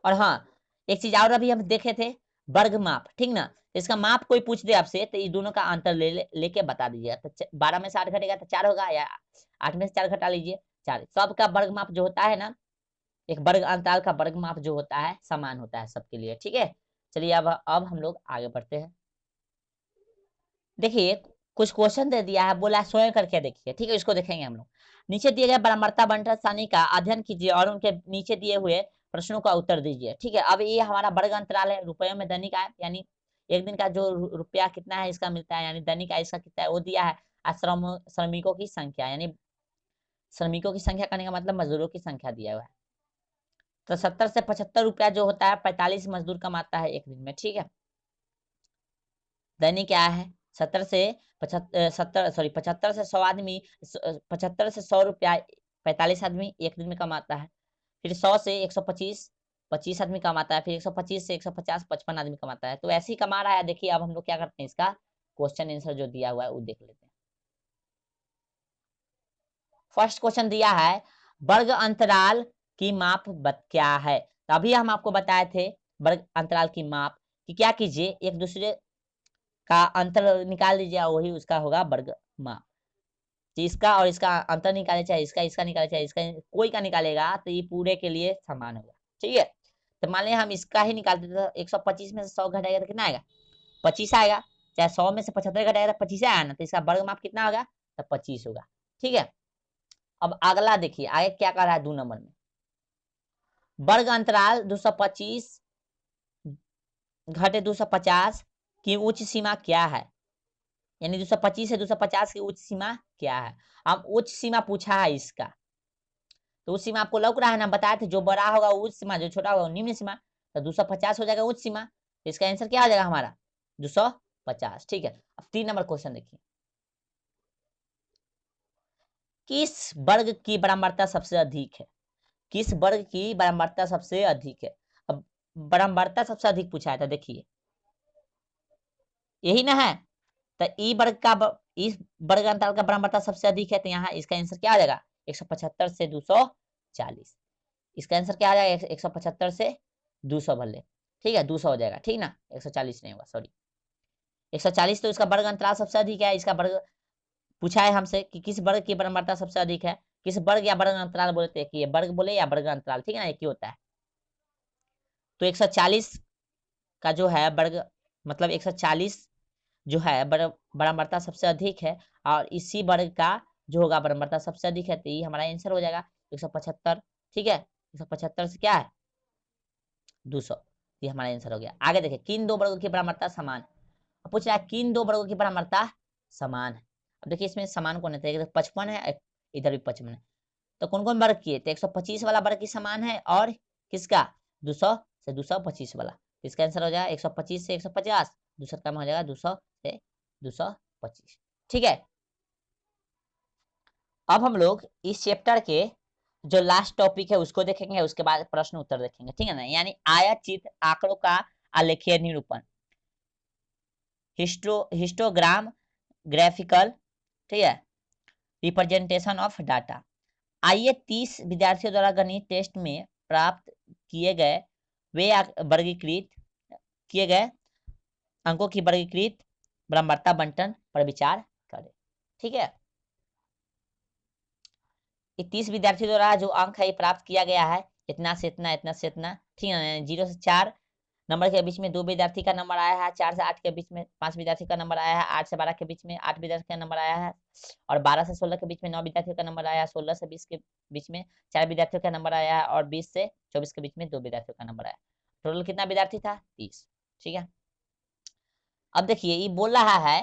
और हाँ, एक चीज और अभी हम देखे थे, वर्ग माप, ठीक ना? इसका माप कोई पूछ दे आपसे तो इस दोनों का अंतर लेके बता दीजिएगा। तो 12 में से 8 घटेगा तो 4 होगा, या 8 में से 4 घटा लीजिए 4। सबका वर्ग माप जो होता है ना, एक वर्ग अंतराल का वर्ग माप जो होता है समान होता है सबके लिए। ठीक है, चलिए अब हम लोग आगे बढ़ते हैं। देखिए कुछ क्वेश्चन दे दिया है, बोला स्वयं करके देखिए। ठीक है, इसको देखेंगे हम लोग। नीचे दिए गए बारंबारता बंटन सारणी का अध्ययन कीजिए और उनके नीचे दिए हुए प्रश्नों का उत्तर दीजिए। ठीक है, अब ये हमारा वर्ग अंतराल है, रुपयों में दैनिक आय, यानी एक दिन का जो रुपया कितना है इसका मिलता है, यानी दैनिक आय इसका कितना है वो दिया है। श्रमिकों की संख्या, यानी श्रमिकों की संख्या करने का मतलब मजदूरों की संख्या दिया हुआ है। तो 70 से 75 रुपया जो होता है 45 मजदूर कमाता है एक दिन में। ठीक है, दैनिक क्या है? 70 से 75 से 100 आदमी, 75 से 100 रुपया 45 आदमी एक दिन में कमाता है। फिर 100 से 125 25 आदमी कमाता है। फिर 125 से 150 55 आदमी कमाता है। तो ऐसे ही कमा रहा है। देखिए अब हम लोग क्या करते हैं, इसका क्वेश्चन आंसर जो दिया हुआ है वो देख लेते हैं। फर्स्ट क्वेश्चन दिया है वर्ग अंतराल की माप क्या है। तो अभी हम आपको बताए थे वर्ग अंतराल की माप कि क्या कीजिए, एक दूसरे का अंतर निकाल दीजिए, वही उसका होगा वर्ग माप। तो इसका और इसका अंतर निकाले, चाहे इसका इसका निकाले, चाहे इसका कोई का निकालेगा तो ये पूरे के लिए समान होगा। ठीक है, तो मान लिया हम इसका ही निकालते तो 125 में से 100 घटाएगा तो कितना आएगा? 25 आएगा। चाहे 100 में से 75 घटाएगा तो 25 आया ना, तो इसका वर्ग माप कितना होगा? तो 25 होगा। ठीक है, अब अगला देखिए आगे क्या कर रहा है 2 नंबर में। वर्ग अंतराल 225 घटे 250 की उच्च सीमा क्या है? यानी 225 से 250 की उच्च सीमा क्या है? अब उच्च सीमा पूछा है इसका, तो उच्च सीमा आपको लौक रहा है ना, बताए थे जो बड़ा होगा वो उच्च सीमा, जो छोटा होगा वो निम्न सीमा। तो 250 हो जाएगा उच्च सीमा, तो इसका आंसर क्या हो जाएगा हमारा? 250। ठीक है, अब 3 नंबर क्वेश्चन देखिए, किस वर्ग की बारंबारता सबसे अधिक है? किस वर्ग की बारंबारता सबसे अधिक है? अब बारंबारता सबसे अधिक पूछा है, तो देखिए यही ना है। तो ई वर्ग का इस वर्ग अंतराल का बारंबारता सबसे अधिक है, तो यहाँ इसका आंसर क्या आ जाएगा? 175 से 240। इसका आंसर क्या आ जाएगा? 175 से 200 भर ले। ठीक है, 200 हो जाएगा। ठीक ना, 140 नहीं होगा, सॉरी 140। तो इसका वर्ग अंतराल सबसे अधिक है। इसका वर्ग पूछा है हमसे कि किस वर्ग की बारंबारता सबसे अधिक है। किस वर्ग या वर्ग अंतराल बोलते हैं कि ये वर्ग बोले या वर्ग अंतराल, ठीक है ना, एक ही होता है। तो 140 का जो है वर्ग मतलब 140 जो है बारंबारता सबसे अधिक है, और इसी वर्ग का जो होगा बारंबारता सबसे अधिक है, तो ये हमारा आंसर हो जाएगा 175। ठीक है, 175 से क्या है? 200। ये हमारा आंसर हो गया। आगे देखिए, किन दो वर्गों की बारंबारता समान? अब पूछ रहा है किन दो वर्गों की बारंबारता समान है। अब देखिए इसमें समान कौन है, तो 55 है, इधर भी 55 है। तो कौन कौन वर्ग की है? तो 125 वाला वर्ग की समान है, और किसका? 200 से 225 वाला। इसका आंसर हो जाएगा 125 से 150, दूसरा कम हो जाएगा 200 से 225। ठीक है, अब हम लोग इस चैप्टर के जो लास्ट टॉपिक है उसको देखेंगे, उसके बाद प्रश्न उत्तर देखेंगे। ठीक है ना, यानी आयत चित्र आंकड़ों का आलेखीय निरूपण। हिस्टोग्राम, ग्राफिकल, ठीक है, रिप्रेजेंटेशन ऑफ डाटा। आइए 30 विद्यार्थियों द्वारा गणित टेस्ट में प्राप्त किए गए वे वर्गीकृत किए गए अंकों की वर्गीकृत बराबरता बंटन पर विचार करें। ठीक है, 30 विद्यार्थियों द्वारा जो अंक है ये प्राप्त किया गया है, इतना से इतना, इतना से इतना, ठीक है। 0 से 4 नंबर के बीच में 2 विद्यार्थी का नंबर आया है, 4 से 8 के बीच में 5 विद्यार्थी का नंबर आया है, 8 से 12 के बीच में 8 विद्यार्थी का नंबर आया है, और 12 से 16 के बीच में 9 विद्यार्थियों का नंबर आया है, 16 से 20 के बीच में 4 विद्यार्थियों का नंबर आया है, और 20 से 24 के बीच में 2 विद्यार्थियों का नंबर आया। टोटल कितना विद्यार्थी था? 30। ठीक है, अब देखिए ये बोल रहा है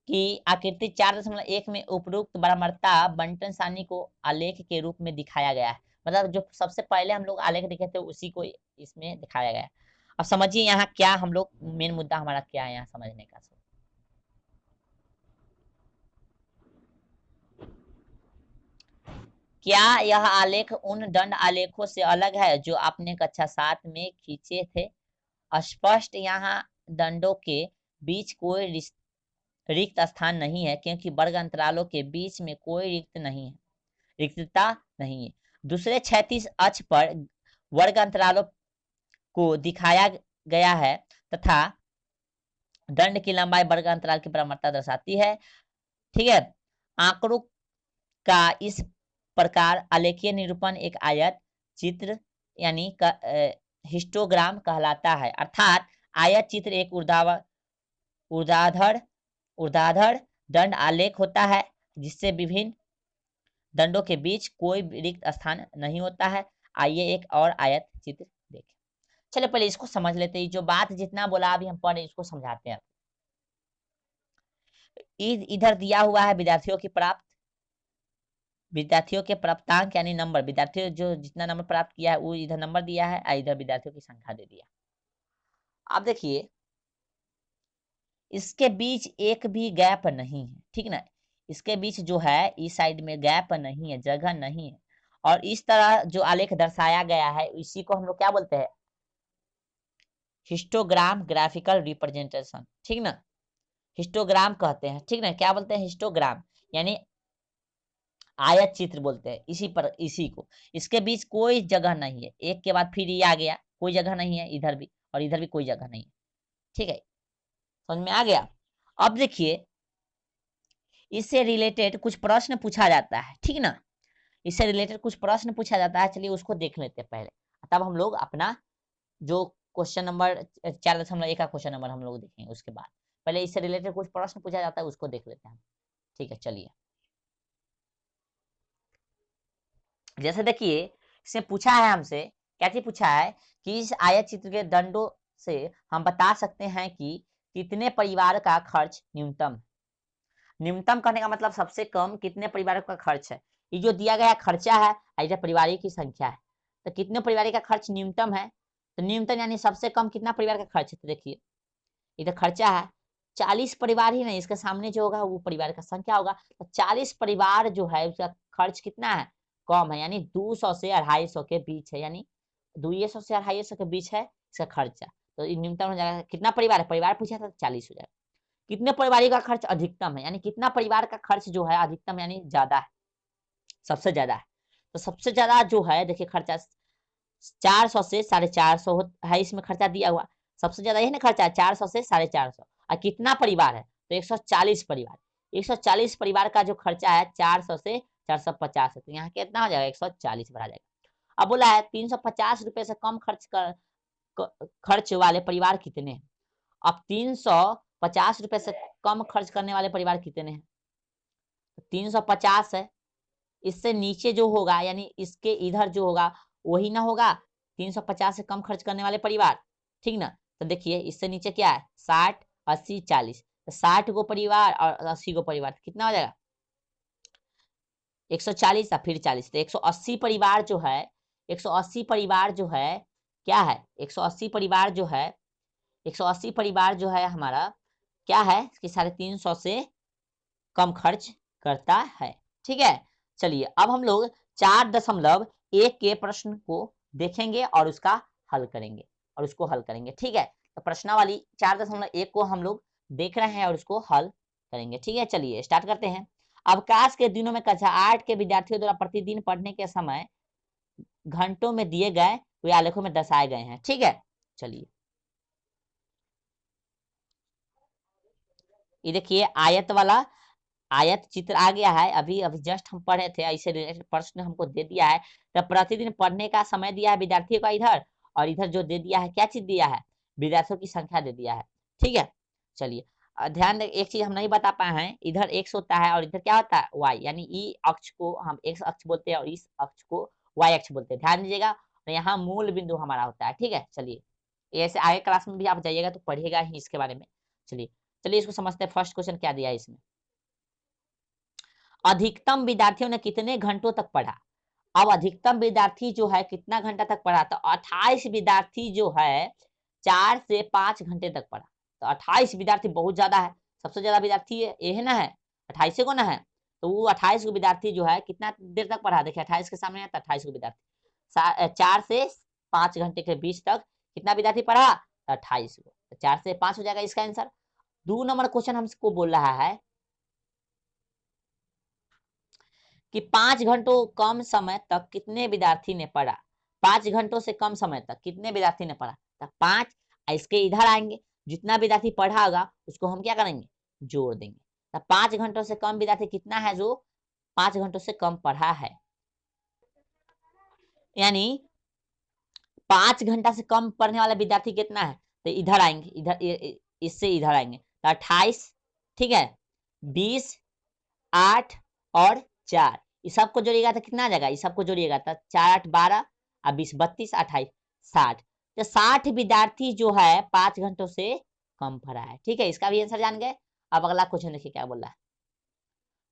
कि आकृति 4.1 में उपरोक्त बराबरता बंटन सारणी को आलेख के रूप में दिखाया गया है। मतलब जो सबसे पहले हम लोग आलेख देखे थे उसी को इसमें दिखाया गया है। अब समझिए यहाँ क्या हम लोग मेन मुद्दा हमारा क्या है यहाँ समझने का। क्या यह आलेख उन दंड आलेखों से अलग है जो आपने कक्षा 7 में खींचे थे? स्पष्ट यहाँ दंडों के बीच कोई रिक्त स्थान नहीं है क्योंकि वर्ग अंतरालों के बीच में कोई रिक्तता नहीं है। दूसरे क्षैतिज अक्ष पर वर्ग अंतरालों को दिखाया गया है तथा दंड की लंबाई वर्ग अंतराल की बराबरता दर्शाती है। ठीक है, आंकड़ों का इस प्रकार आलेखीय निरूपण एक आयत चित्र यानी हिस्टोग्राम कहलाता है। अर्थात आयत चित्र एक ऊर्ध्वाधर दंड आलेख होता है जिससे विभिन्न दंडों के बीच कोई रिक्त स्थान नहीं होता है। आइए एक और आयत चित्र देखें। चलो पहले इसको समझ लेते हैं, जो बात जितना बोला अभी हम पढ़े इसको समझाते हैं। इधर दिया हुआ है विद्यार्थियों के प्राप्तांक यानी नंबर, विद्यार्थियों जो जितना नंबर प्राप्त किया है वो इधर नंबर दिया है, इधर विद्यार्थियों की संख्या दे दिया। अब देखिए इसके बीच एक भी गैप नहीं है, ठीक ना, इसके बीच जो है इस साइड में गैप नहीं है, जगह नहीं है। और इस तरह जो आलेख दर्शाया गया है इसी को हम लोग क्या बोलते हैं? हिस्टोग्राम, ग्राफिकल रिप्रेजेंटेशन, ठीक ना, हिस्टोग्राम कहते हैं। ठीक ना, क्या बोलते हैं? हिस्टोग्राम यानी आयत चित्र बोलते हैं इसी को। इसके बीच कोई जगह नहीं है, एक के बाद फिर ये आ गया, कोई जगह नहीं है इधर भी और इधर भी कोई जगह नहीं है। ठीक है, समझ में आ गया? अब देखिए इससे रिलेटेड कुछ प्रश्न पूछा जाता है, ठीक ना, इससे रिलेटेड कुछ प्रश्न पूछा जाता है। चलिए उसको देख लेते हैं पहले, तब हम लोग अपना जो क्वेश्चन नंबर 4.1 का क्वेश्चन नंबर हम लोग देखेंगे उसके बाद। पहले इससे रिलेटेड कुछ प्रश्न पूछा जाता है उसको देख लेते हैं। ठीक है, चलिए जैसे देखिए इसने पूछा है हमसे, क्या चीज पूछा है कि इस आयत चित्र के दंडों से हम बता सकते हैं कि कितने परिवार का खर्च न्यूनतम। न्यूनतम कहने का मतलब सबसे कम कितने परिवारों का खर्च है। ये जो दिया गया खर्चा है इधर परिवारों की संख्या है, तो कितने परिवार का खर्च न्यूनतम है, तो न्यूनतम यानी सबसे कम कितना परिवार का खर्च है। तो देखिए इधर खर्चा है 40 परिवार ही नहीं, इसके सामने जो होगा वो परिवार का संख्या होगा। तो 40 परिवार जो है उसका खर्च कितना है? कम है, यानी 200 से 250 के बीच है, यानी 200 से 250 के बीच है इसका खर्चा। तो न्यूनतम हो जाएगा कितना परिवार है, परिवार पूछा था 40 हो जाएगा। कितने परिवार का खर्च अधिकतम है, यानी कितना परिवार का खर्च जो है अधिकतम यानी ज्यादा है, सबसे ज्यादा है। तो सबसे ज्यादा जो है देखिए खर्चा 400 से 450 है, इसमें खर्चा दिया हुआ सबसे ज्यादा यही ना खर्चा है 400 से 450। और कितना परिवार है? तो 140 परिवार। 140 परिवार का जो खर्चा है 400 से 450 है, तो यहाँ कितना हो जाएगा? 140 भरा जाएगा। अब बोला है 350 रुपए से कम खर्च वाले परिवार कितने हैं। अब 350 रुपए से कम खर्च करने वाले परिवार कितने हैं? 350 है, इससे नीचे जो होगा यानी इसके इधर जो होगा वही ना होगा 350 से कम खर्च करने वाले परिवार, ठीक ना। तो देखिए इससे नीचे क्या है 60 80 40, तो 60 गो परिवार और 80 गो परिवार, तो कितना हो जाएगा 140 और फिर 40, तो 180 परिवार जो है 180 परिवार जो है क्या है 180 परिवार जो है 180 परिवार जो है हमारा क्या है कि 350 से कम खर्च करता है। ठीक है, चलिए अब हम लोग 4.1 के प्रश्न को देखेंगे और उसका हल करेंगे ठीक है, तो प्रश्नावली 4.1 को हम लोग देख रहे हैं और उसको हल करेंगे। ठीक है, चलिए स्टार्ट करते हैं। अवकाश के दिनों में कक्षा 8 के विद्यार्थियों द्वारा प्रतिदिन पढ़ने के समय घंटों में दिए गए वे आलेखों में दर्शाए गए हैं। ठीक है, चलिए ये देखिए आयत वाला आयत चित्र आ गया है। अभी अभी जस्ट हम पढ़े थे, ऐसे रिलेटेड प्रश्न हमको दे दिया है। तो प्रतिदिन पढ़ने का समय दिया है विद्यार्थियों का इधर, और इधर जो दे दिया है क्या चीज दिया है, विद्यार्थियों की संख्या दे दिया है। ठीक है, चलिए ध्यान दें, एक चीज हम नहीं बता पाए हैं, इधर एक्स होता है और इधर क्या होता है वाई, यानी ई अक्ष को हम एक्स अक्ष बोलते हैं और इस अक्ष को वाई अक्ष बोलते हैं। ध्यान दीजिएगा, तो यहाँ मूल बिंदु हमारा होता है। ठीक है, चलिए ऐसे आगे क्लास में भी आप जाइएगा तो पढ़िएगा ही इसके बारे में। चलिए चलिए इसको समझते हैं। फर्स्ट क्वेश्चन क्या दिया है इसमें, अधिकतम विद्यार्थियों ने कितने घंटों तक पढ़ा। अब अधिकतम विद्यार्थी जो है कितना घंटा तक पढ़ा, तो 28 विद्यार्थी जो है 4 से 5 घंटे तक पढ़ा। तो 28 विद्यार्थी बहुत ज्यादा है, सबसे ज्यादा विद्यार्थी ये है ना है 28 को ना है। तो वो 28 को विद्यार्थी जो है कितना देर तक पढ़ा, देखिए 28 के सामने है तो 28 को विद्यार्थी 4 से 5 घंटे के बीच तक कितना विद्यार्थी पढ़ा, 28 को। तो 4 से 5 हो जाएगा इसका आंसर। 2 नंबर क्वेश्चन हमको बोल रहा है कि 5 घंटों कम समय तक कितने विद्यार्थी ने पढ़ा। 5 घंटों से कम समय तक कितने विद्यार्थी ने पढ़ा, तो 5 इसके इधर आएंगे, जितना विद्यार्थी पढ़ा होगा उसको हम क्या करेंगे, जोड़ देंगे। तो 5 घंटों से कम विद्यार्थी कितना है, जो 5 घंटों से कम पढ़ा है, यानी 5 घंटा से कम पढ़ने वाला विद्यार्थी कितना है, तो इधर आएंगे, इधर इससे इधर आएंगे तो 28। ठीक है, 20, 8 और 4, इस सबको जोड़िएगा तो कितना आ जाएगा, इस सबको जोड़िएगा तो 4 8 12 और 20 32 28 60। तो 60 विद्यार्थी जो है 5 घंटों से कम पढ़ा है। ठीक है, इसका भी आंसर जान गए। अब अगला क्वेश्चन देखिए क्या बोल रहा है,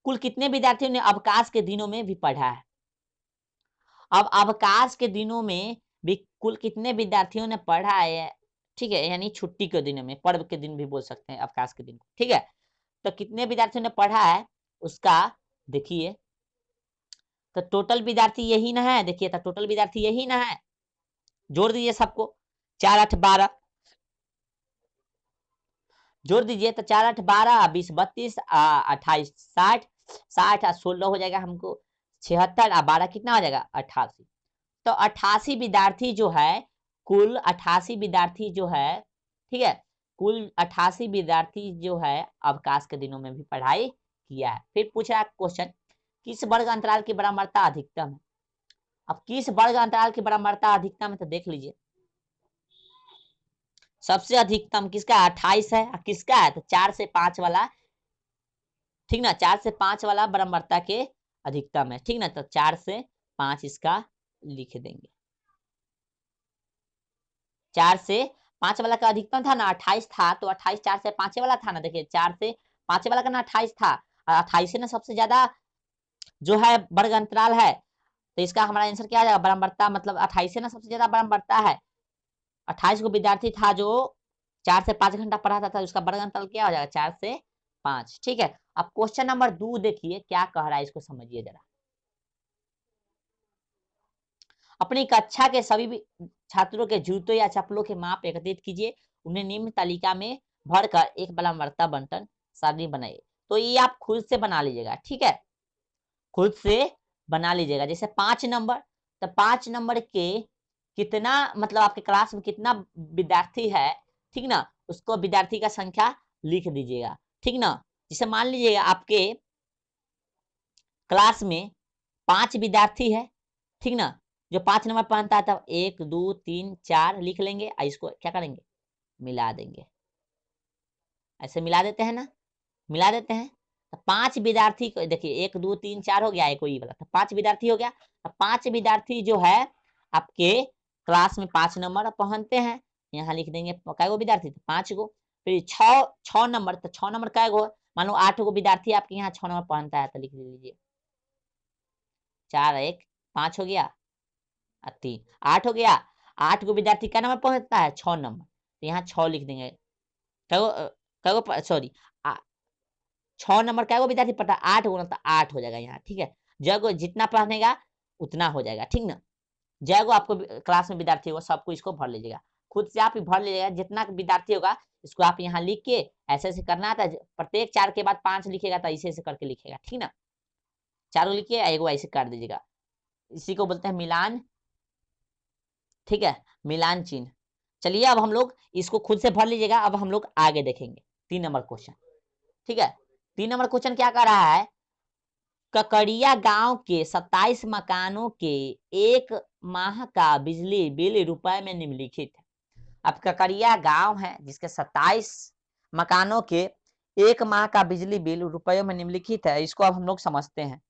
कुल कितने विद्यार्थियों ने अवकाश के दिनों में भी पढ़ा है। अब अवकाश के दिनों में भी कुल कितने विद्यार्थियों ने पढ़ा है। ठीक है, यानी छुट्टी के दिनों में, पर्व के दिन भी बोल सकते हैं अवकाश के दिन। ठीक है, तो कितने विद्यार्थियों ने पढ़ा है उसका देखिए, तो टोटल विद्यार्थी यही ना है, देखिए तो टोटल विद्यार्थी यही ना है, जोड़ दीजिए सबको, 4 8 12 जोड़ दीजिए, तो 4 8 12 20 32 28 60 60 और 16 हो जाएगा हमको 76 और 12 कितना हो जाएगा 88। तो 88 विद्यार्थी जो है, कुल 88 विद्यार्थी जो है, ठीक है, कुल 88 विद्यार्थी जो है अवकाश के दिनों में भी पढ़ाई किया है। फिर पूछ रहा है क्वेश्चन, किस वर्ग अंतराल की बराबरता अधिकतम है। अब किस वर्ग अंतराल की बराबरता अधिकतम है, तो देख लीजिए, सबसे अधिकतम किसका 28 है, किसका है तो 4 से 5 वाला। ठीक ना, 4 से 5 वाला बराबरता के अधिकतम है। ठीक ना, तो 4 से 5 इसका लिख देंगे। 4 से 5 वाला का अधिकतम था ना 28 था, तो 28 4 से 5 वाला था ना, देखिए 4 से 5 वाला का ना 28 था, और 28 ना सबसे ज्यादा जो है वर्ग अंतराल है, तो इसका हमारा आंसर क्या आ जाएगा, बराबरता मतलब 28 ना सबसे ज्यादा बराबरता है। 28 को विद्यार्थी था जो 4 से 5 घंटा पढ़ाता था, उसका वर्ग अंतराल क्या हो जाएगा 4 से 5। ठीक है, अब क्वेश्चन नंबर 2 देखिए क्या कह रहा है, इसको समझिए जरा। अपनी कक्षा के सभी छात्रों के जूतों या चप्पलों के माप एकत्रित कीजिए, उन्हें निम्न तालिका में भरकर एक बराबरता बंटन सारणी बनाइए। तो ये आप खुद से बना लीजिएगा। ठीक है, खुद से बना लीजिएगा। जैसे 5 नंबर, तो 5 नंबर के कितना मतलब आपके क्लास में कितना विद्यार्थी है, ठीक ना, उसको विद्यार्थी का संख्या लिख दीजिएगा। ठीक ना, जैसे मान लीजिएगा आपके क्लास में 5 विद्यार्थी है, ठीक ना, जो 5 नंबर पहनता है, तब 1 2 3 4 लिख लेंगे और इसको क्या करेंगे, मिला देंगे। ऐसे मिला देते हैं ना, मिला देते हैं। तो 5 विद्यार्थी को देखिए 1 2 3 4 हो गया, एक ही वाला, तो 5 विद्यार्थी हो गया। तो 5 विद्यार्थी जो है आपके क्लास में 5 नंबर पहनते हैं, यहाँ लिख देंगे कै गो विद्यार्थी, 5 गो। फिर 6 नंबर, तो 6 नंबर कै गो, मान लो 8 गो विद्यार्थी आपके यहाँ 6 नंबर पहनता है, तो लिख लीजिए 4 1 5 हो गया, 3 8 हो गया। 8 गो विद्यार्थी क्या नंबर पहुंचता है 6 नंबर, तो यहाँ 6 लिख देंगे। कगो सॉरी 6 नंबर क्या विद्यार्थी पढ़ता है 8 गुना, तो 8 हो जाएगा यहाँ। ठीक है, जगह जितना पढ़नेगा उतना हो जाएगा। ठीक ना, जय गो आपको क्लास में विद्यार्थी होगा सबको इसको भर लीजिएगा। खुद से आप भर लीजिएगा, जितना विद्यार्थी होगा इसको आप यहाँ लिख के ऐसे ऐसे करना था, प्रत्येक 4 के बाद 5 लिखेगा तो ऐसे ऐसे करके लिखेगा, ठीक ना, चारों लिखिए, एगो ऐसे कर दीजिएगा, इसी को बोलते हैं मिलान, ठीक है, मिलान चिन्ह। चलिए अब हम लोग इसको खुद से भर लीजिएगा, अब हम लोग आगे देखेंगे 3 नंबर क्वेश्चन, ठीक है। 3 नंबर क्वेश्चन क्या कर रहा है, ककड़िया गांव के 27 मकानों के 1 माह का बिजली बिल रुपए में निम्नलिखित है। अब ककड़िया गांव है जिसके 27 मकानों के 1 माह का बिजली बिल रुपयों में निम्नलिखित है, इसको अब हम लोग समझते हैं।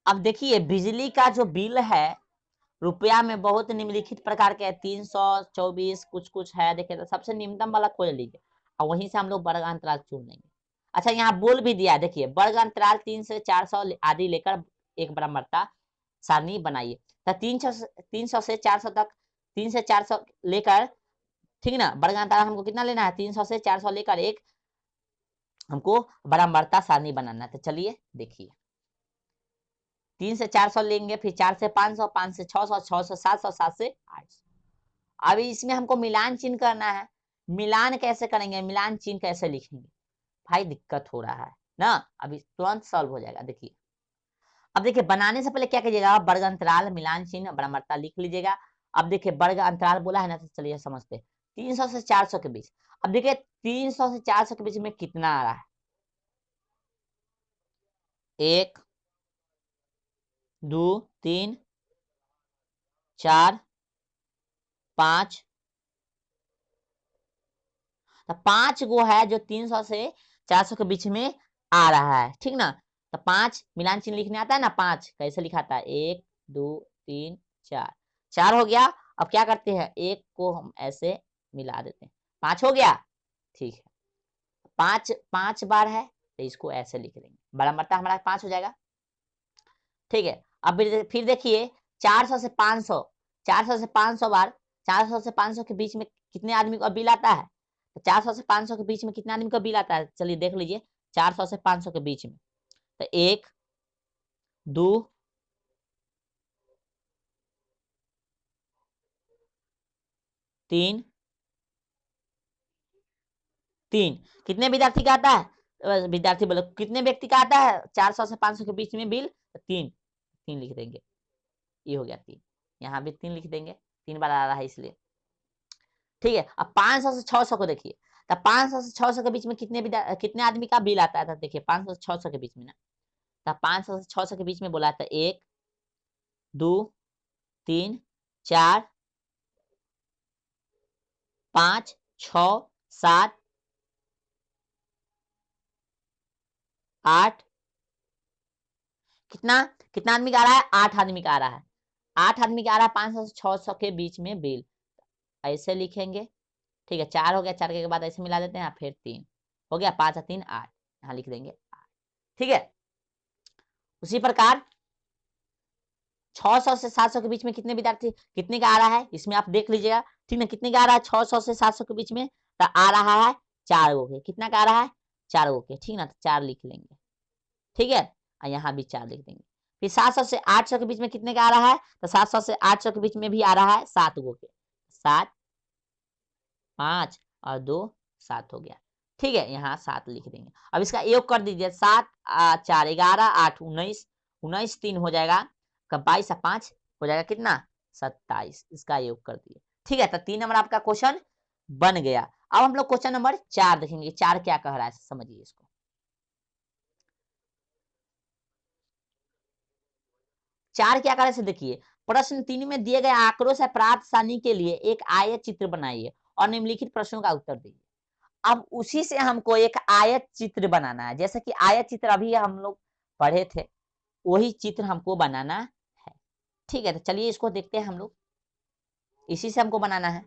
अब देखिए बिजली का जो बिल है रुपया में बहुत निम्नलिखित प्रकार के 324 कुछ कुछ है, देखिए तो सबसे न्यूनतम वाला खोज लीजिए और वहीं से हम लोग वर्ग अंतराल चुन लेंगे। अच्छा यहाँ बोल भी दिया, देखिए वर्ग अंतराल 3 से 400 आदि लेकर एक बराबरता सारणी बनाइए। तो 300 से 400 तक, 3 से 400 लेकर, ठीक ना, वर्ग अंतराल हमको कितना लेना है, 300 से 400 लेकर एक हमको बराबरता सारणी बनाना है। तो चलिए देखिए 3 से 400 लेंगे, फिर 4 से 500, 5 से 600, 6 से 700, 7 से 800। अभी इसमें हमको मिलान चिन्ह करना है, मिलान कैसे करेंगे, मिलान चिन्ह कैसे लिखेंगे, भाई दिक्कत हो रहा है ना, अभी तुरंत सॉल्व हो जाएगा। देखिए अब देखिए बनाने से पहले क्या कीजिएगा, वर्ग अंतराल मिलान चिन्ह बराबरता लिख लीजिएगा। अब देखिए वर्ग अंतराल बोला है ना, तो चलिए समझते हैं 300 से 400 के बीच। अब देखिए 300 से 400 के बीच में कितना आ रहा है, 1 2 3 4 5, तो 5 गो है जो 300 से 400 के बीच में आ रहा है, ठीक ना। तो 5 मिलान चिन्ह लिखने आता है ना, 5 कैसे लिखाता है, 1 2 3 4, 4 हो गया। अब क्या करते हैं, एक को हम ऐसे मिला देते हैं, 5 हो गया, ठीक है। 5 5 बार है तो इसको ऐसे लिख देंगे, बराबरता हमारा 5 हो जाएगा, ठीक है। अब फिर देखिए 400 से 500, 400 से 500 बार, 400 से 500 के बीच में कितने आदमी का बिल आता है, तो 400 से 500 के बीच में कितने आदमी का बिल आता है, चलिए देख लीजिए 400 से 500 के बीच में, तो 1 2 3 3, कितने विद्यार्थी का आता है, विद्यार्थी बोलो कितने व्यक्ति का आता है 400 से 500 के बीच में बिल, 3, 3 लिख देंगे, ये हो गया 3, यहाँ भी 3 लिख देंगे, 3 बार आ रहा है इसलिए, ठीक है। अब 500 से 600 को देखिए, तो 500 से 600 के बीच में कितने आदमी का बिल आता है, तो देखिए 500 से 600 के बीच में ना, तो 500 से 600 के बीच में बोला था 1 2 3 4 5 6 7 8, कितना कितना आदमी का आ रहा है, 8 आदमी का आ रहा है, 8 आदमी का आ रहा है 500 से 600 के बीच में बिल, ऐसे लिखेंगे, ठीक है। 4 हो गया, 4 के बाद ऐसे मिला देते हैं, फिर 3 हो गया, 5 3 8, यहाँ लिख देंगे 8, ठीक है। उसी प्रकार 600 से 700 के बीच में कितने विद्यार्थी, कितने का आ रहा है, इसमें आप देख लीजिएगा, ठीक है, कितने का आ रहा है 600 से 700 के बीच में, तो आ रहा है 4 गो के, कितना का आ रहा है 4 गो के, ठीक ना, तो 4 लिख लेंगे, ठीक है, और यहाँ भी 4 लिख देंगे। फिर 700 से 800 के बीच में कितने का आ रहा है, तो 700 से 800 के बीच में भी आ रहा है 7 गो के, 7 5 और 2 7 हो गया, ठीक है, यहाँ 7 लिख देंगे। अब इसका योग कर दीजिए, 7 4 11 8 19, 19 3 हो जाएगा, 22 और 5 हो जाएगा कितना 27, इसका योग कर दिए, ठीक है। तो 3 नंबर आपका क्वेश्चन बन गया। अब हम लोग क्वेश्चन नंबर 4 देखेंगे, 4 क्या कह रहा है समझिए इसको। 4 क्या कह रहा है देखिए, प्रश्न 3 में दिए गए आंकड़ों से प्राप्त सारणी के लिए एक आयत चित्र बनाइए और निम्नलिखित प्रश्नों का उत्तर दीजिए। अब उसी से हमको एक आयत चित्र बनाना है, जैसे कि आयत चित्र अभी हम लोग पढ़े थे, वही चित्र हमको बनाना है, ठीक है। तो चलिए इसको देखते हैं हम लोग, इसी से हमको बनाना है,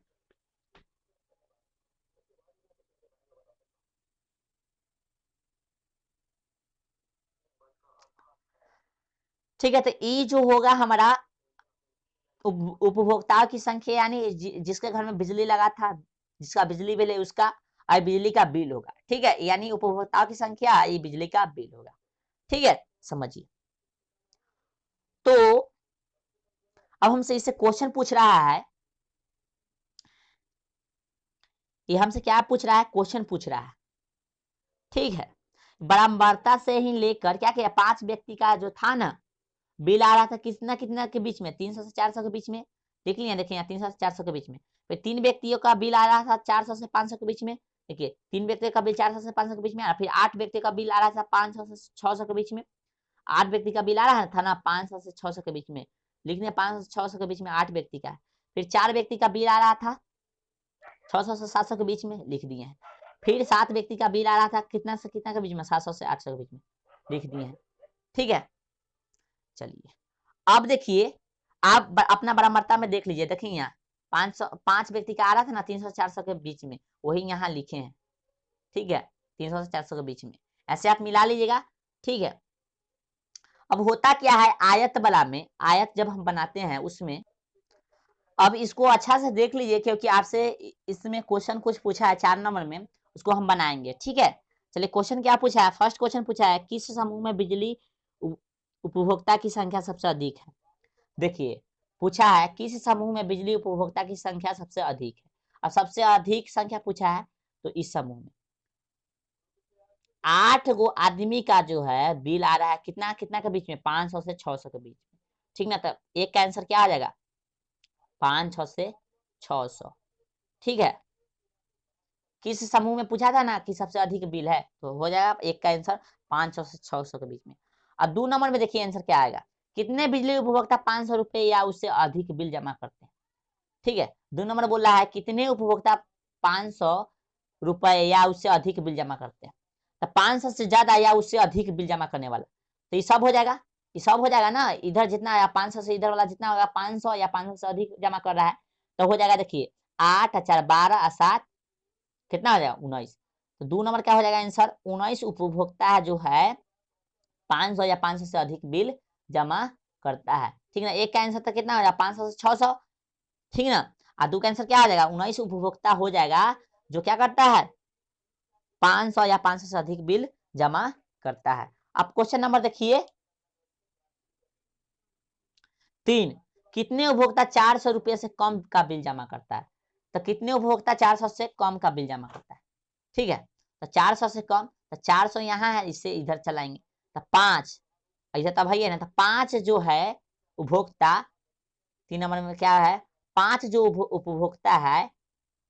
ठीक है। तो ये जो होगा हमारा उपभोक्ताओं की संख्या, यानी जिसके घर में बिजली लगा था, जिसका बिजली बिल है उसका, और बिजली का बिल होगा, ठीक है, यानी उपभोक्ताओं की संख्या, ये बिजली का बिल होगा, ठीक है, समझिए। तो अब हमसे इससे क्वेश्चन पूछ रहा है ये हमसे क्या पूछ रहा है, क्वेश्चन पूछ रहा है, ठीक है। बराबरता से ही लेकर क्या किया, 5 व्यक्ति का जो था ना बिल आ रहा था कितना कितना के बीच में, 300 से 400 के बीच में, देख लिया, देखिए यहाँ 300 से 400 के बीच में। फिर 3 व्यक्तियों का बिल आ रहा था 400 से 500 के बीच में, देखिए 3 व्यक्तियों का बिल 400 से 500 के बीच में, और फिर 8 व्यक्तियों का बिल आ रहा था 500 से 600 के बीच में। 8 व्यक्ति का बिल आ रहा था ना 500 से 600 के बीच में, लिखने 500 से 600 के बीच में 8 व्यक्ति का। फिर 4 व्यक्ति का बिल आ रहा था 600 से 700 के बीच में, लिख दिए हैं। फिर 7 व्यक्ति का बिल आ रहा था कितना से कितना के बीच में, 700 से 800 के बीच में, लिख दिए हैं, ठीक है। चलिए अब देखिए, आप अपना बराबरता में देख लीजिए, देखिए यहाँ 5 व्यक्ति का आ रहा था ना 300 400 के बीच में, वही यहाँ लिखे हैं, ठीक है, 300 से 400 के बीच में, ऐसे आप मिला लीजिएगा, ठीक है। अब होता क्या है, आयत वाला में, आयत जब हम बनाते हैं उसमें, अब इसको अच्छा से देख लीजिए क्योंकि आपसे इसमें क्वेश्चन कुछ पूछा है 4 नंबर में, उसको हम बनाएंगे, ठीक है। चलिए क्वेश्चन क्या पूछा है, फर्स्ट क्वेश्चन पूछा है किस समूह में बिजली उपभोक्ता की संख्या सबसे अधिक है। देखिए पूछा है किस समूह में बिजली उपभोक्ता की संख्या सबसे अधिक है, और सबसे अधिक संख्या पूछा है तो इस समूह में 8 गो आदमी का जो है बिल आ रहा है कितना कितना के बीच में, 500 से 600 के बीच में, ठीक ना। तो एक का आंसर क्या आ जाएगा, 500 से 600, ठीक है। किस समूह में पूछा था ना कि सबसे अधिक बिल है, तो हो जाएगा एक का आंसर 500 से 600 के बीच में। अब 2 नंबर में देखिए आंसर क्या आएगा, कितने बिजली उपभोक्ता 500 रुपए या उससे अधिक बिल जमा करते हैं, ठीक है। 2 नंबर बोल रहा है कितने उपभोक्ता 500 रुपए या उससे अधिक बिल जमा करते हैं, तो 500 से ज्यादा या उससे अधिक बिल जमा करने वाला, तो ये सब हो जाएगा, ये सब हो जाएगा ना, इधर जितना या 500 से इधर वाला जितना होगा 500 या 500 से अधिक जमा कर रहा है, तो हो जाएगा देखिए 8 4 12 7 कितना हो जाएगा 19, तो 2 नंबर क्या हो जाएगा आंसर, 19 उपभोक्ता जो है 500 या 500 से अधिक बिल जमा करता है, ठीक ना। एक का आंसर तो कितना हो जाएगा 500 से 600, ठीक ना। और 2 का आंसर क्या हो जाएगा 19 उपभोक्ता हो जाएगा जो क्या करता है 500 या 500 से अधिक बिल जमा करता है। अब क्वेश्चन नंबर देखिए 3, कितने उपभोक्ता 400 रुपये से कम का बिल जमा करता है, तो कितने उपभोक्ता 400 से कम का बिल जमा करता है, ठीक है। तो 400 से कम, तो 400 यहाँ है, इससे इधर चलाएंगे, तो 5 इधर तब है ना, तो 5 जो है उपभोक्ता, 3 नंबर में क्या है 5 जो उपभोक्ता है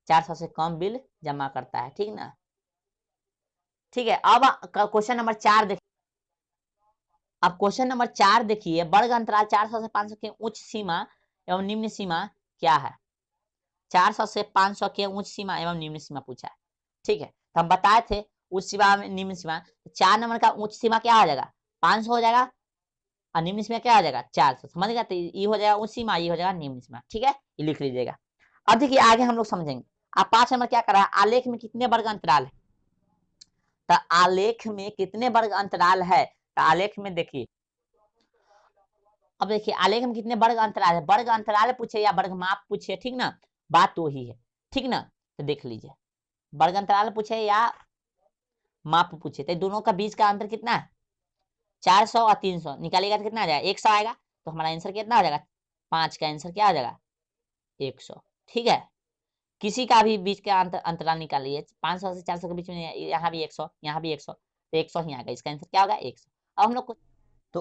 400 से कम बिल जमा करता है, ठीक ना, ठीक है। अब क्वेश्चन नंबर 4 देखिए, अब क्वेश्चन नंबर 4 देखिए, वर्ग अंतराल 400 से 500 की उच्च सीमा एवं निम्न सीमा क्या है, 400 से 500 के उच्च सीमा एवं निम्न सीमा पूछा है, ठीक है। तो हम बताए थे उच्च सीमा में निम्न सीमा, 4 नंबर का उच्च सीमा क्या हो जाएगा 500 हो जाएगा, और निम्न सीमा क्या हो जाएगा 400, समझ गया। तो ये हो जाएगा उच्च सीमा, ये हो जाएगा निम्न सीमा, ठीक है, ये लिख लीजिएगा। अब देखिए आगे हम लोग समझेंगे। अब 5 नंबर क्या कर रहा है, आलेख में कितने वर्ग अंतराल है, तो आलेख में कितने वर्ग अंतराल है, तो आलेख में देखिए, अब देखिए आलेख में कितने वर्ग अंतराल है, वर्ग अंतराल पूछे या वर्ग माप पूछे, ठीक ना, बात तो वही है, ठीक ना। तो देख लीजिए वर्ग अंतराल पूछे या माप पूछे, तो दोनों का बीच का अंतर कितना है 400 और 300 निकालेगा तो कितना आ जाएगा 100 आएगा, तो हमारा आंसर कितना हो जाएगा 5 का आंसर क्या आ जाएगा 100, ठीक है। किसी का भी बीच का अंतराल निकालिए 500 से 400 के बीच में, यहाँ भी 100 यहाँ भी 100, तो 100 ही आएगा, इसका आंसर क्या होगा 100।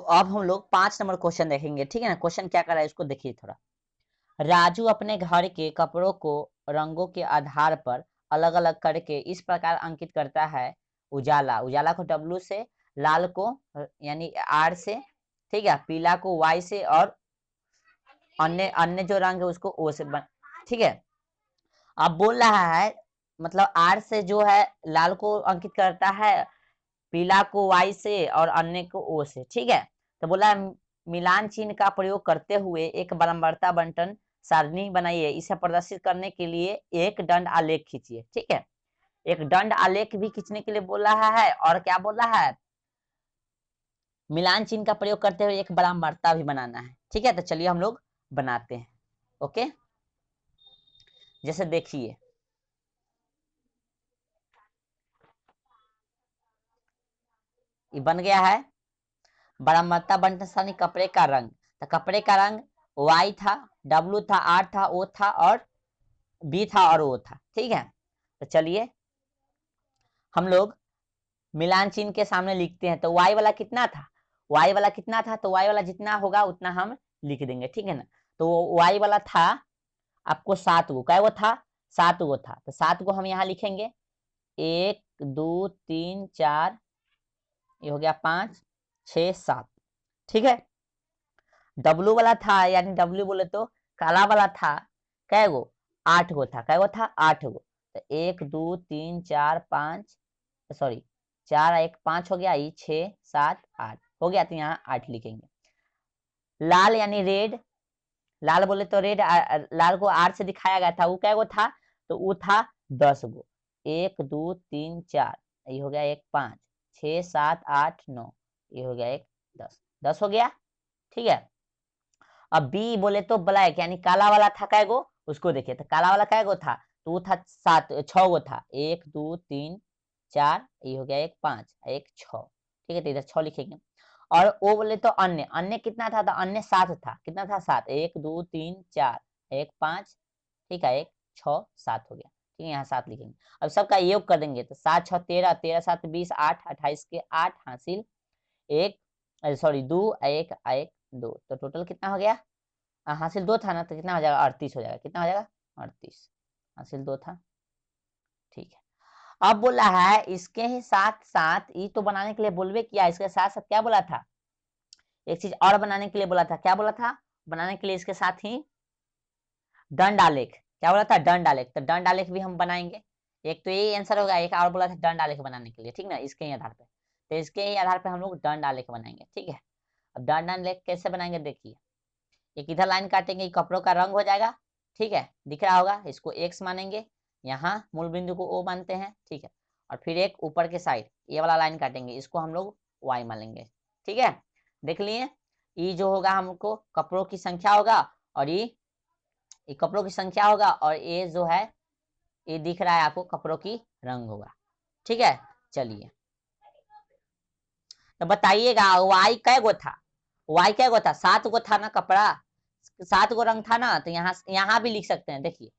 अब हम लोग 5 नंबर क्वेश्चन देखेंगे, ठीक है ना। क्वेश्चन क्या कर रहा है इसको देखिए थोड़ा, राजू अपने घर के कपड़ों को रंगों के आधार पर अलग अलग करके इस प्रकार अंकित करता है, उजाला उजाला को W से, लाल को यानी R से, ठीक है, पीला को Y से, और अन्य अन्य जो रंग है उसको O से ठीक है। अब बोल रहा है मतलब R से जो है लाल को अंकित करता है, पीला को Y से, और अन्य को O से, ठीक है। तो बोला मिलान चिन्ह का प्रयोग करते हुए एक बराबरता बंटन सारणी बनाइए, इसे प्रदर्शित करने के लिए एक दंड आलेख खींचिए, ठीक है। एक दंड आलेख भी खींचने के लिए बोल रहा है, और क्या बोल रहा है मिलान चिन्ह का प्रयोग करते हुए एक बराबरता भी बनाना है, ठीक है। तो चलिए हम लोग बनाते हैं, ओके। जैसे देखिए ये बन गया है बराबरता बंटन सारणी कपड़े का रंग, तो कपड़े का रंग Y था, W था, R था, O था, और B था और O था, ठीक है। तो चलिए हम लोग मिलान चिन्ह के सामने लिखते हैं। तो y वाला कितना था, y वाला कितना था, तो y वाला जितना होगा उतना हम लिख देंगे, ठीक है ना। तो y वाला था आपको 7 गो, क्या वो था, 7 गो था। तो 7 गो हम यहाँ लिखेंगे, 1 2 3 4, ये हो गया 5 6 7, ठीक है। डब्लू वाला था, यानी डब्लू बोले तो काला वाला था, कै गो, 8 गो था, कै गो था, 8 गो। तो 1 2 3 4 5, सॉरी 4 1 5 हो गया, ये 6 7 8 हो गया, तो यहाँ 8 लिखेंगे। लाल यानी रेड, लाल बोले तो रेड, लाल को आर से दिखाया गया था, वो कै गो था, तो वो था 10 गो। 1 2 3 4, ये हो गया 1 5 6 7 8 9, ये हो गया 1 10, 10 हो गया, ठीक है। अब बी बोले तो ब्लैक यानी काला वाला था, कै गो, उसको देखिए, तो काला वाला कै गो था, तो वो था 7 6 गो था, 1 2 3 4, ये हो गया 1 5 1 6, ठीक है। तो इधर 6 लिखेंगे। और ओ बोले तो अन्य, अन्य कितना था, तो अन्य 7 था, कितना था 7, 1 2 3 4 1 5, ठीक है, 1 6 7 हो गया, ठीक है, यहाँ 7 लिखेंगे। अब सबका योग कर देंगे, तो 7 6 13, 13 7 20, 8 28 के 8 हासिल 1, सॉरी 2 1 1 2, तो टोटल कितना हो गया, हासिल 2 था ना, तो कितना हो जाएगा, 38 हो जाएगा, कितना हो जाएगा 38, हासिल 2 था, ठीक है। अब बोला है इसके ही साथ साथ, ये तो बनाने के लिए बोलवे किया, इसके साथ साथ क्या बोला था, एक चीज और बनाने के लिए बोला था, क्या बोला था, बनाने के लिए इसके साथ ही दंड आलेख, क्या बोला था, दंड आलेख, तो दंड आलेख भी हम बनाएंगे। एक तो ये आंसर होगा, एक और बोला था दंड आलेख बनाने के लिए, ठीक ना, इसके ही आधार पे, तो इसके ही आधार पे हम लोग दंड आलेख बनाएंगे, ठीक है। अब दंड आलेख कैसे बनाएंगे, देखिए, एक इधर लाइन काटेंगे, कपड़ों का रंग हो जाएगा, ठीक है, दिख रहा होगा, इसको एक्स मानेंगे, यहाँ मूल बिंदु को ओ मानते हैं, ठीक है। और फिर एक ऊपर के साइड ये वाला लाइन काटेंगे, इसको हम लोग वाई मान लेंगे, ठीक है। देख लिए, ये जो होगा हमको कपड़ों की संख्या होगा, और ये कपड़ों की संख्या होगा, और ये जो है ये दिख रहा है आपको कपड़ों की रंग होगा, ठीक है। चलिए तो बताइएगा वाई कै गो था, वाई कै गो था, 7 गो था ना कपड़ा, 7 गो रंग था ना, तो यहाँ यहाँ भी लिख सकते हैं, देखिए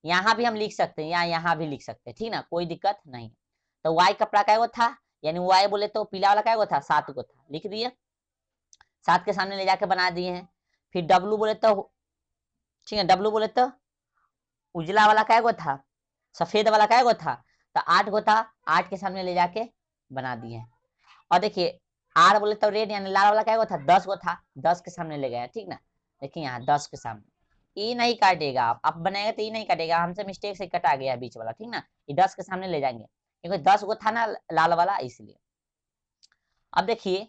यहाँ भी हम लिख सकते हैं, यहाँ भी लिख सकते हैं, ठीक ना, कोई दिक्कत नहीं। तो वाई कपड़ा कै गो था, यानी वाई बोले तो पीला वाला कै गो था, 7 गो था, लिख दिए, 7 के सामने ले जाके बना दिए हैं। फिर डब्लू बोले तो, ठीक है, डब्लू बोले तो उजला वाला कै गो था, सफेद वाला कै गो था, तो 8 गो था, 8 के सामने ले जाके बना दिए। और देखिए आर बोले तो रेड यानी लाल वाला क्या गो था, 10 गो था, 10 के सामने ले गया, ठीक ना। देखिए यहाँ 10 के सामने, ई नहीं काटेगा, आप बनाएंगे तो ई नहीं काटेगा, हमसे मिस्टेक से कटा गया बीच वाला, ठीक ना, ये 10 के सामने ले जाएंगे, क्योंकि 10 गो था ना लाल वाला, इसलिए। अब देखिए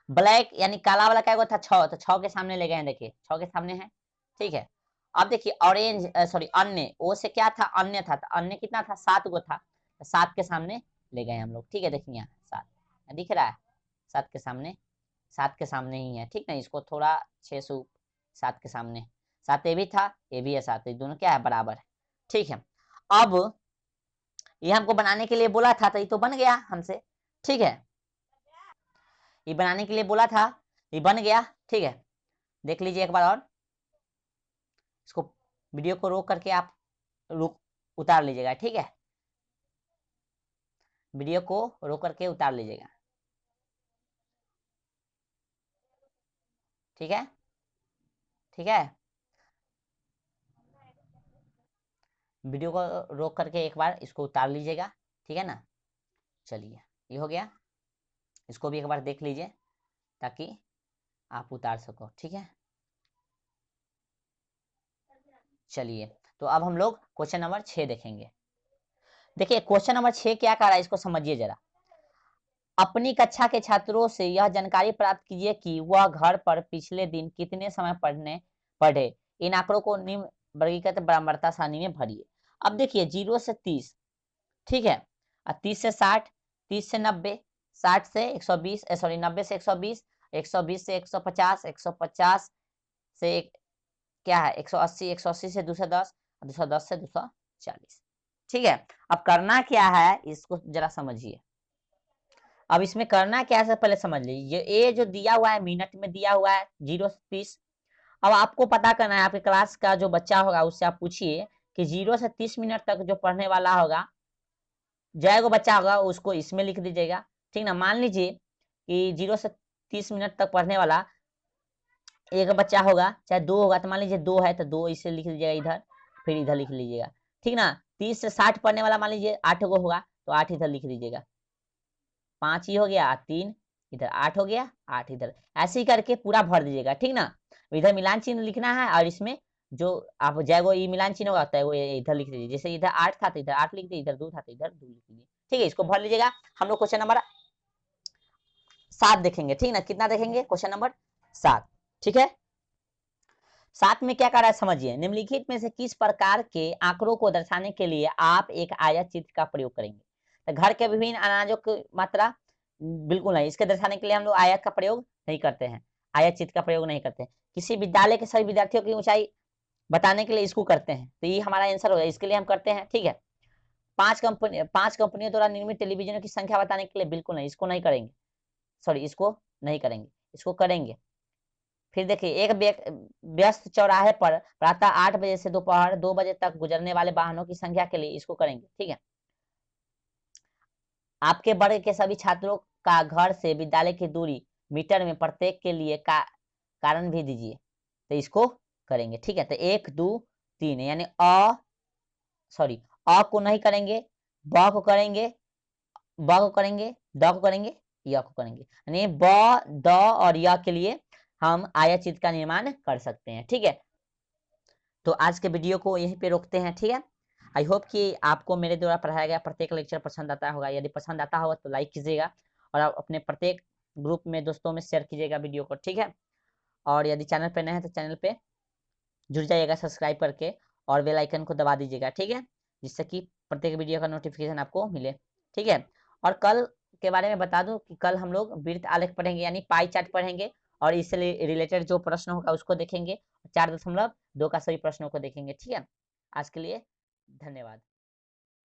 ब्लैक यानी काला वाला क्या गो था, 6, तो 6 के सामने ले गए हैं, देखिए 6 के सामने है, ठीक है। अब देखिए ऑरेंज, सॉरी अन्य, ओ से क्या था, अन्य था, तो अन्य कितना था, 7 गो था, तो 7 के सामने ले गए हम लोग, ठीक है। देखिए यहाँ 7 दिख रहा है, 7 के सामने, 7 के सामने ही है, ठीक ना, इसको थोड़ा 6 से 7 के सामने, 7 ये भी था, ये भी है 7, ये दोनों क्या है, बराबर है, ठीक है। अब ये हमको बनाने के लिए बोला था, तो ये तो बन गया हमसे, ठीक है, ये बनाने के लिए बोला था, ये बन गया, ठीक है। देख लीजिए एक बार और, इसको वीडियो को रोक करके आप रुक उतार लीजिएगा, ठीक है, वीडियो को रोक करके उतार लीजिएगा, ठीक है, ठीक है, वीडियो को रोक करके एक बार इसको उतार लीजिएगा, ठीक है ना। चलिए ये हो गया, इसको भी एक बार देख लीजिए ताकि आप उतार सको, ठीक है। चलिए तो अब हम लोग क्वेश्चन नंबर 6 देखेंगे। देखिए क्वेश्चन नंबर 6 क्या कर रहा है, इसको समझिए जरा। अपनी कक्षा के छात्रों से यह जानकारी प्राप्त कीजिए कि वह घर पर पिछले दिन कितने समय पढ़े, इन आंकड़ों को निम्न वर्गीकृत बराबरता सारणी में भरिए। अब देखिए 0 से 30, ठीक है, और 30 से 60, 30 से 90, 60 से 120, सॉरी 90 से 120, 120 से 150, 150 से क्या है 180, 180 से 210, 210 से 240, ठीक है। अब करना क्या है इसको जरा समझिए। अब इसमें करना क्या है पहले समझ लीजिए, ये जो दिया हुआ है मिनट में दिया हुआ है 0 से 30। अब आपको पता करना है, आपके क्लास का जो बच्चा होगा उससे आप पूछिए कि 0 से 30 मिनट तक जो पढ़ने वाला होगा, जय को बच्चा होगा उसको इसमें लिख दीजिएगा, ठीक ना। मान लीजिए कि 0 से 30 मिनट तक पढ़ने वाला एक बच्चा होगा, चाहे 2 होगा, तो मान लीजिए 2 है तो 2 इसे लिख लीजिएगा इधर, फिर इधर लिख लीजिएगा, ठीक ना। 30 से 60 पढ़ने वाला मान लीजिए 8 गो होगा, तो 8 इधर लिख दीजिएगा, 5 ही हो गया, 3 इधर, 8 हो गया, 8 इधर, ऐसे ही करके पूरा भर दीजिएगा, ठीक ना। इधर मिलान चिन्ह लिखना है, और इसमें जो आप जाएगो ये मिलान चिन्ह होगा तो वो इधर लिख दीजिए, जैसे इधर 8 था तो इधर 8 लिख दीजिए, इधर 2 था तो इधर 2 लिख दीजिए, ठीक है। इसको भर लीजिएगा। हम लोग क्वेश्चन नंबर 7 देखेंगे, ठीक ना। कितना देखेंगे? क्वेश्चन नंबर 7, ठीक है। 7 में क्या कर रहा है समझिए। निम्नलिखित में से किस प्रकार के आंकड़ों को दर्शाने के लिए आप एक आयत चित्र का प्रयोग करेंगे? तो घर के विभिन्न अनाजों की मात्रा, बिल्कुल नहीं, इसके दर्शाने के लिए हम लोग आयत का प्रयोग नहीं करते हैं, आयत चित्र का प्रयोग नहीं करते हैं। किसी विद्यालय के सभी विद्यार्थियों की ऊंचाई बताने के लिए इसको करते हैं, तो ये हमारा आंसर होगा, इसके लिए हम करते हैं, ठीक है। 5 कंपनियों द्वारा निर्मित टेलीविजन की संख्या बताने के लिए, बिल्कुल नहीं, इसको नहीं करेंगे, सॉरी इसको नहीं करेंगे, इसको करेंगे। फिर देखिए, एक व्यस्त चौराहे पर प्रातः 8 बजे से दोपहर 2 बजे तक गुजरने वाले वाहनों की संख्या के लिए, इसको करेंगे, ठीक है। आपके वर्ग के सभी छात्रों का घर से विद्यालय की दूरी मीटर में प्रत्येक के लिए कारण भी दीजिए, तो इसको करेंगे, ठीक है। तो 1 2 3 यानी सॉरी अ को नहीं करेंगे, ब को करेंगे, ब को करेंगे, द को करेंगे, य को करेंगे, यानी ब द और य के लिए हम आयत चित्र का निर्माण कर सकते हैं, ठीक है। तो आज के वीडियो को यहीं पे रोकते हैं, ठीक है। आई होप कि आपको मेरे द्वारा पढ़ाया गया प्रत्येक लेक्चर पसंद आता होगा। यदि पसंद आता होगा तो लाइक कीजिएगा, और आप अपने प्रत्येक ग्रुप में दोस्तों में शेयर कीजिएगा वीडियो को, ठीक है। और यदि चैनल पे नए हैं तो चैनल पे जुड़ जाइएगा सब्सक्राइब करके, और बेल आइकन को दबा दीजिएगा, ठीक है, जिससे कि प्रत्येक वीडियो का नोटिफिकेशन आपको मिले, ठीक है। और कल के बारे में बता दूं कि कल हम लोग वृत्त आलेख पढ़ेंगे, यानी पाई चार्ट पढ़ेंगे, और इससे रिलेटेड जो प्रश्न होगा उसको देखेंगे, 4.2 का सभी प्रश्नों को देखेंगे, ठीक है। आज के लिए धन्यवाद।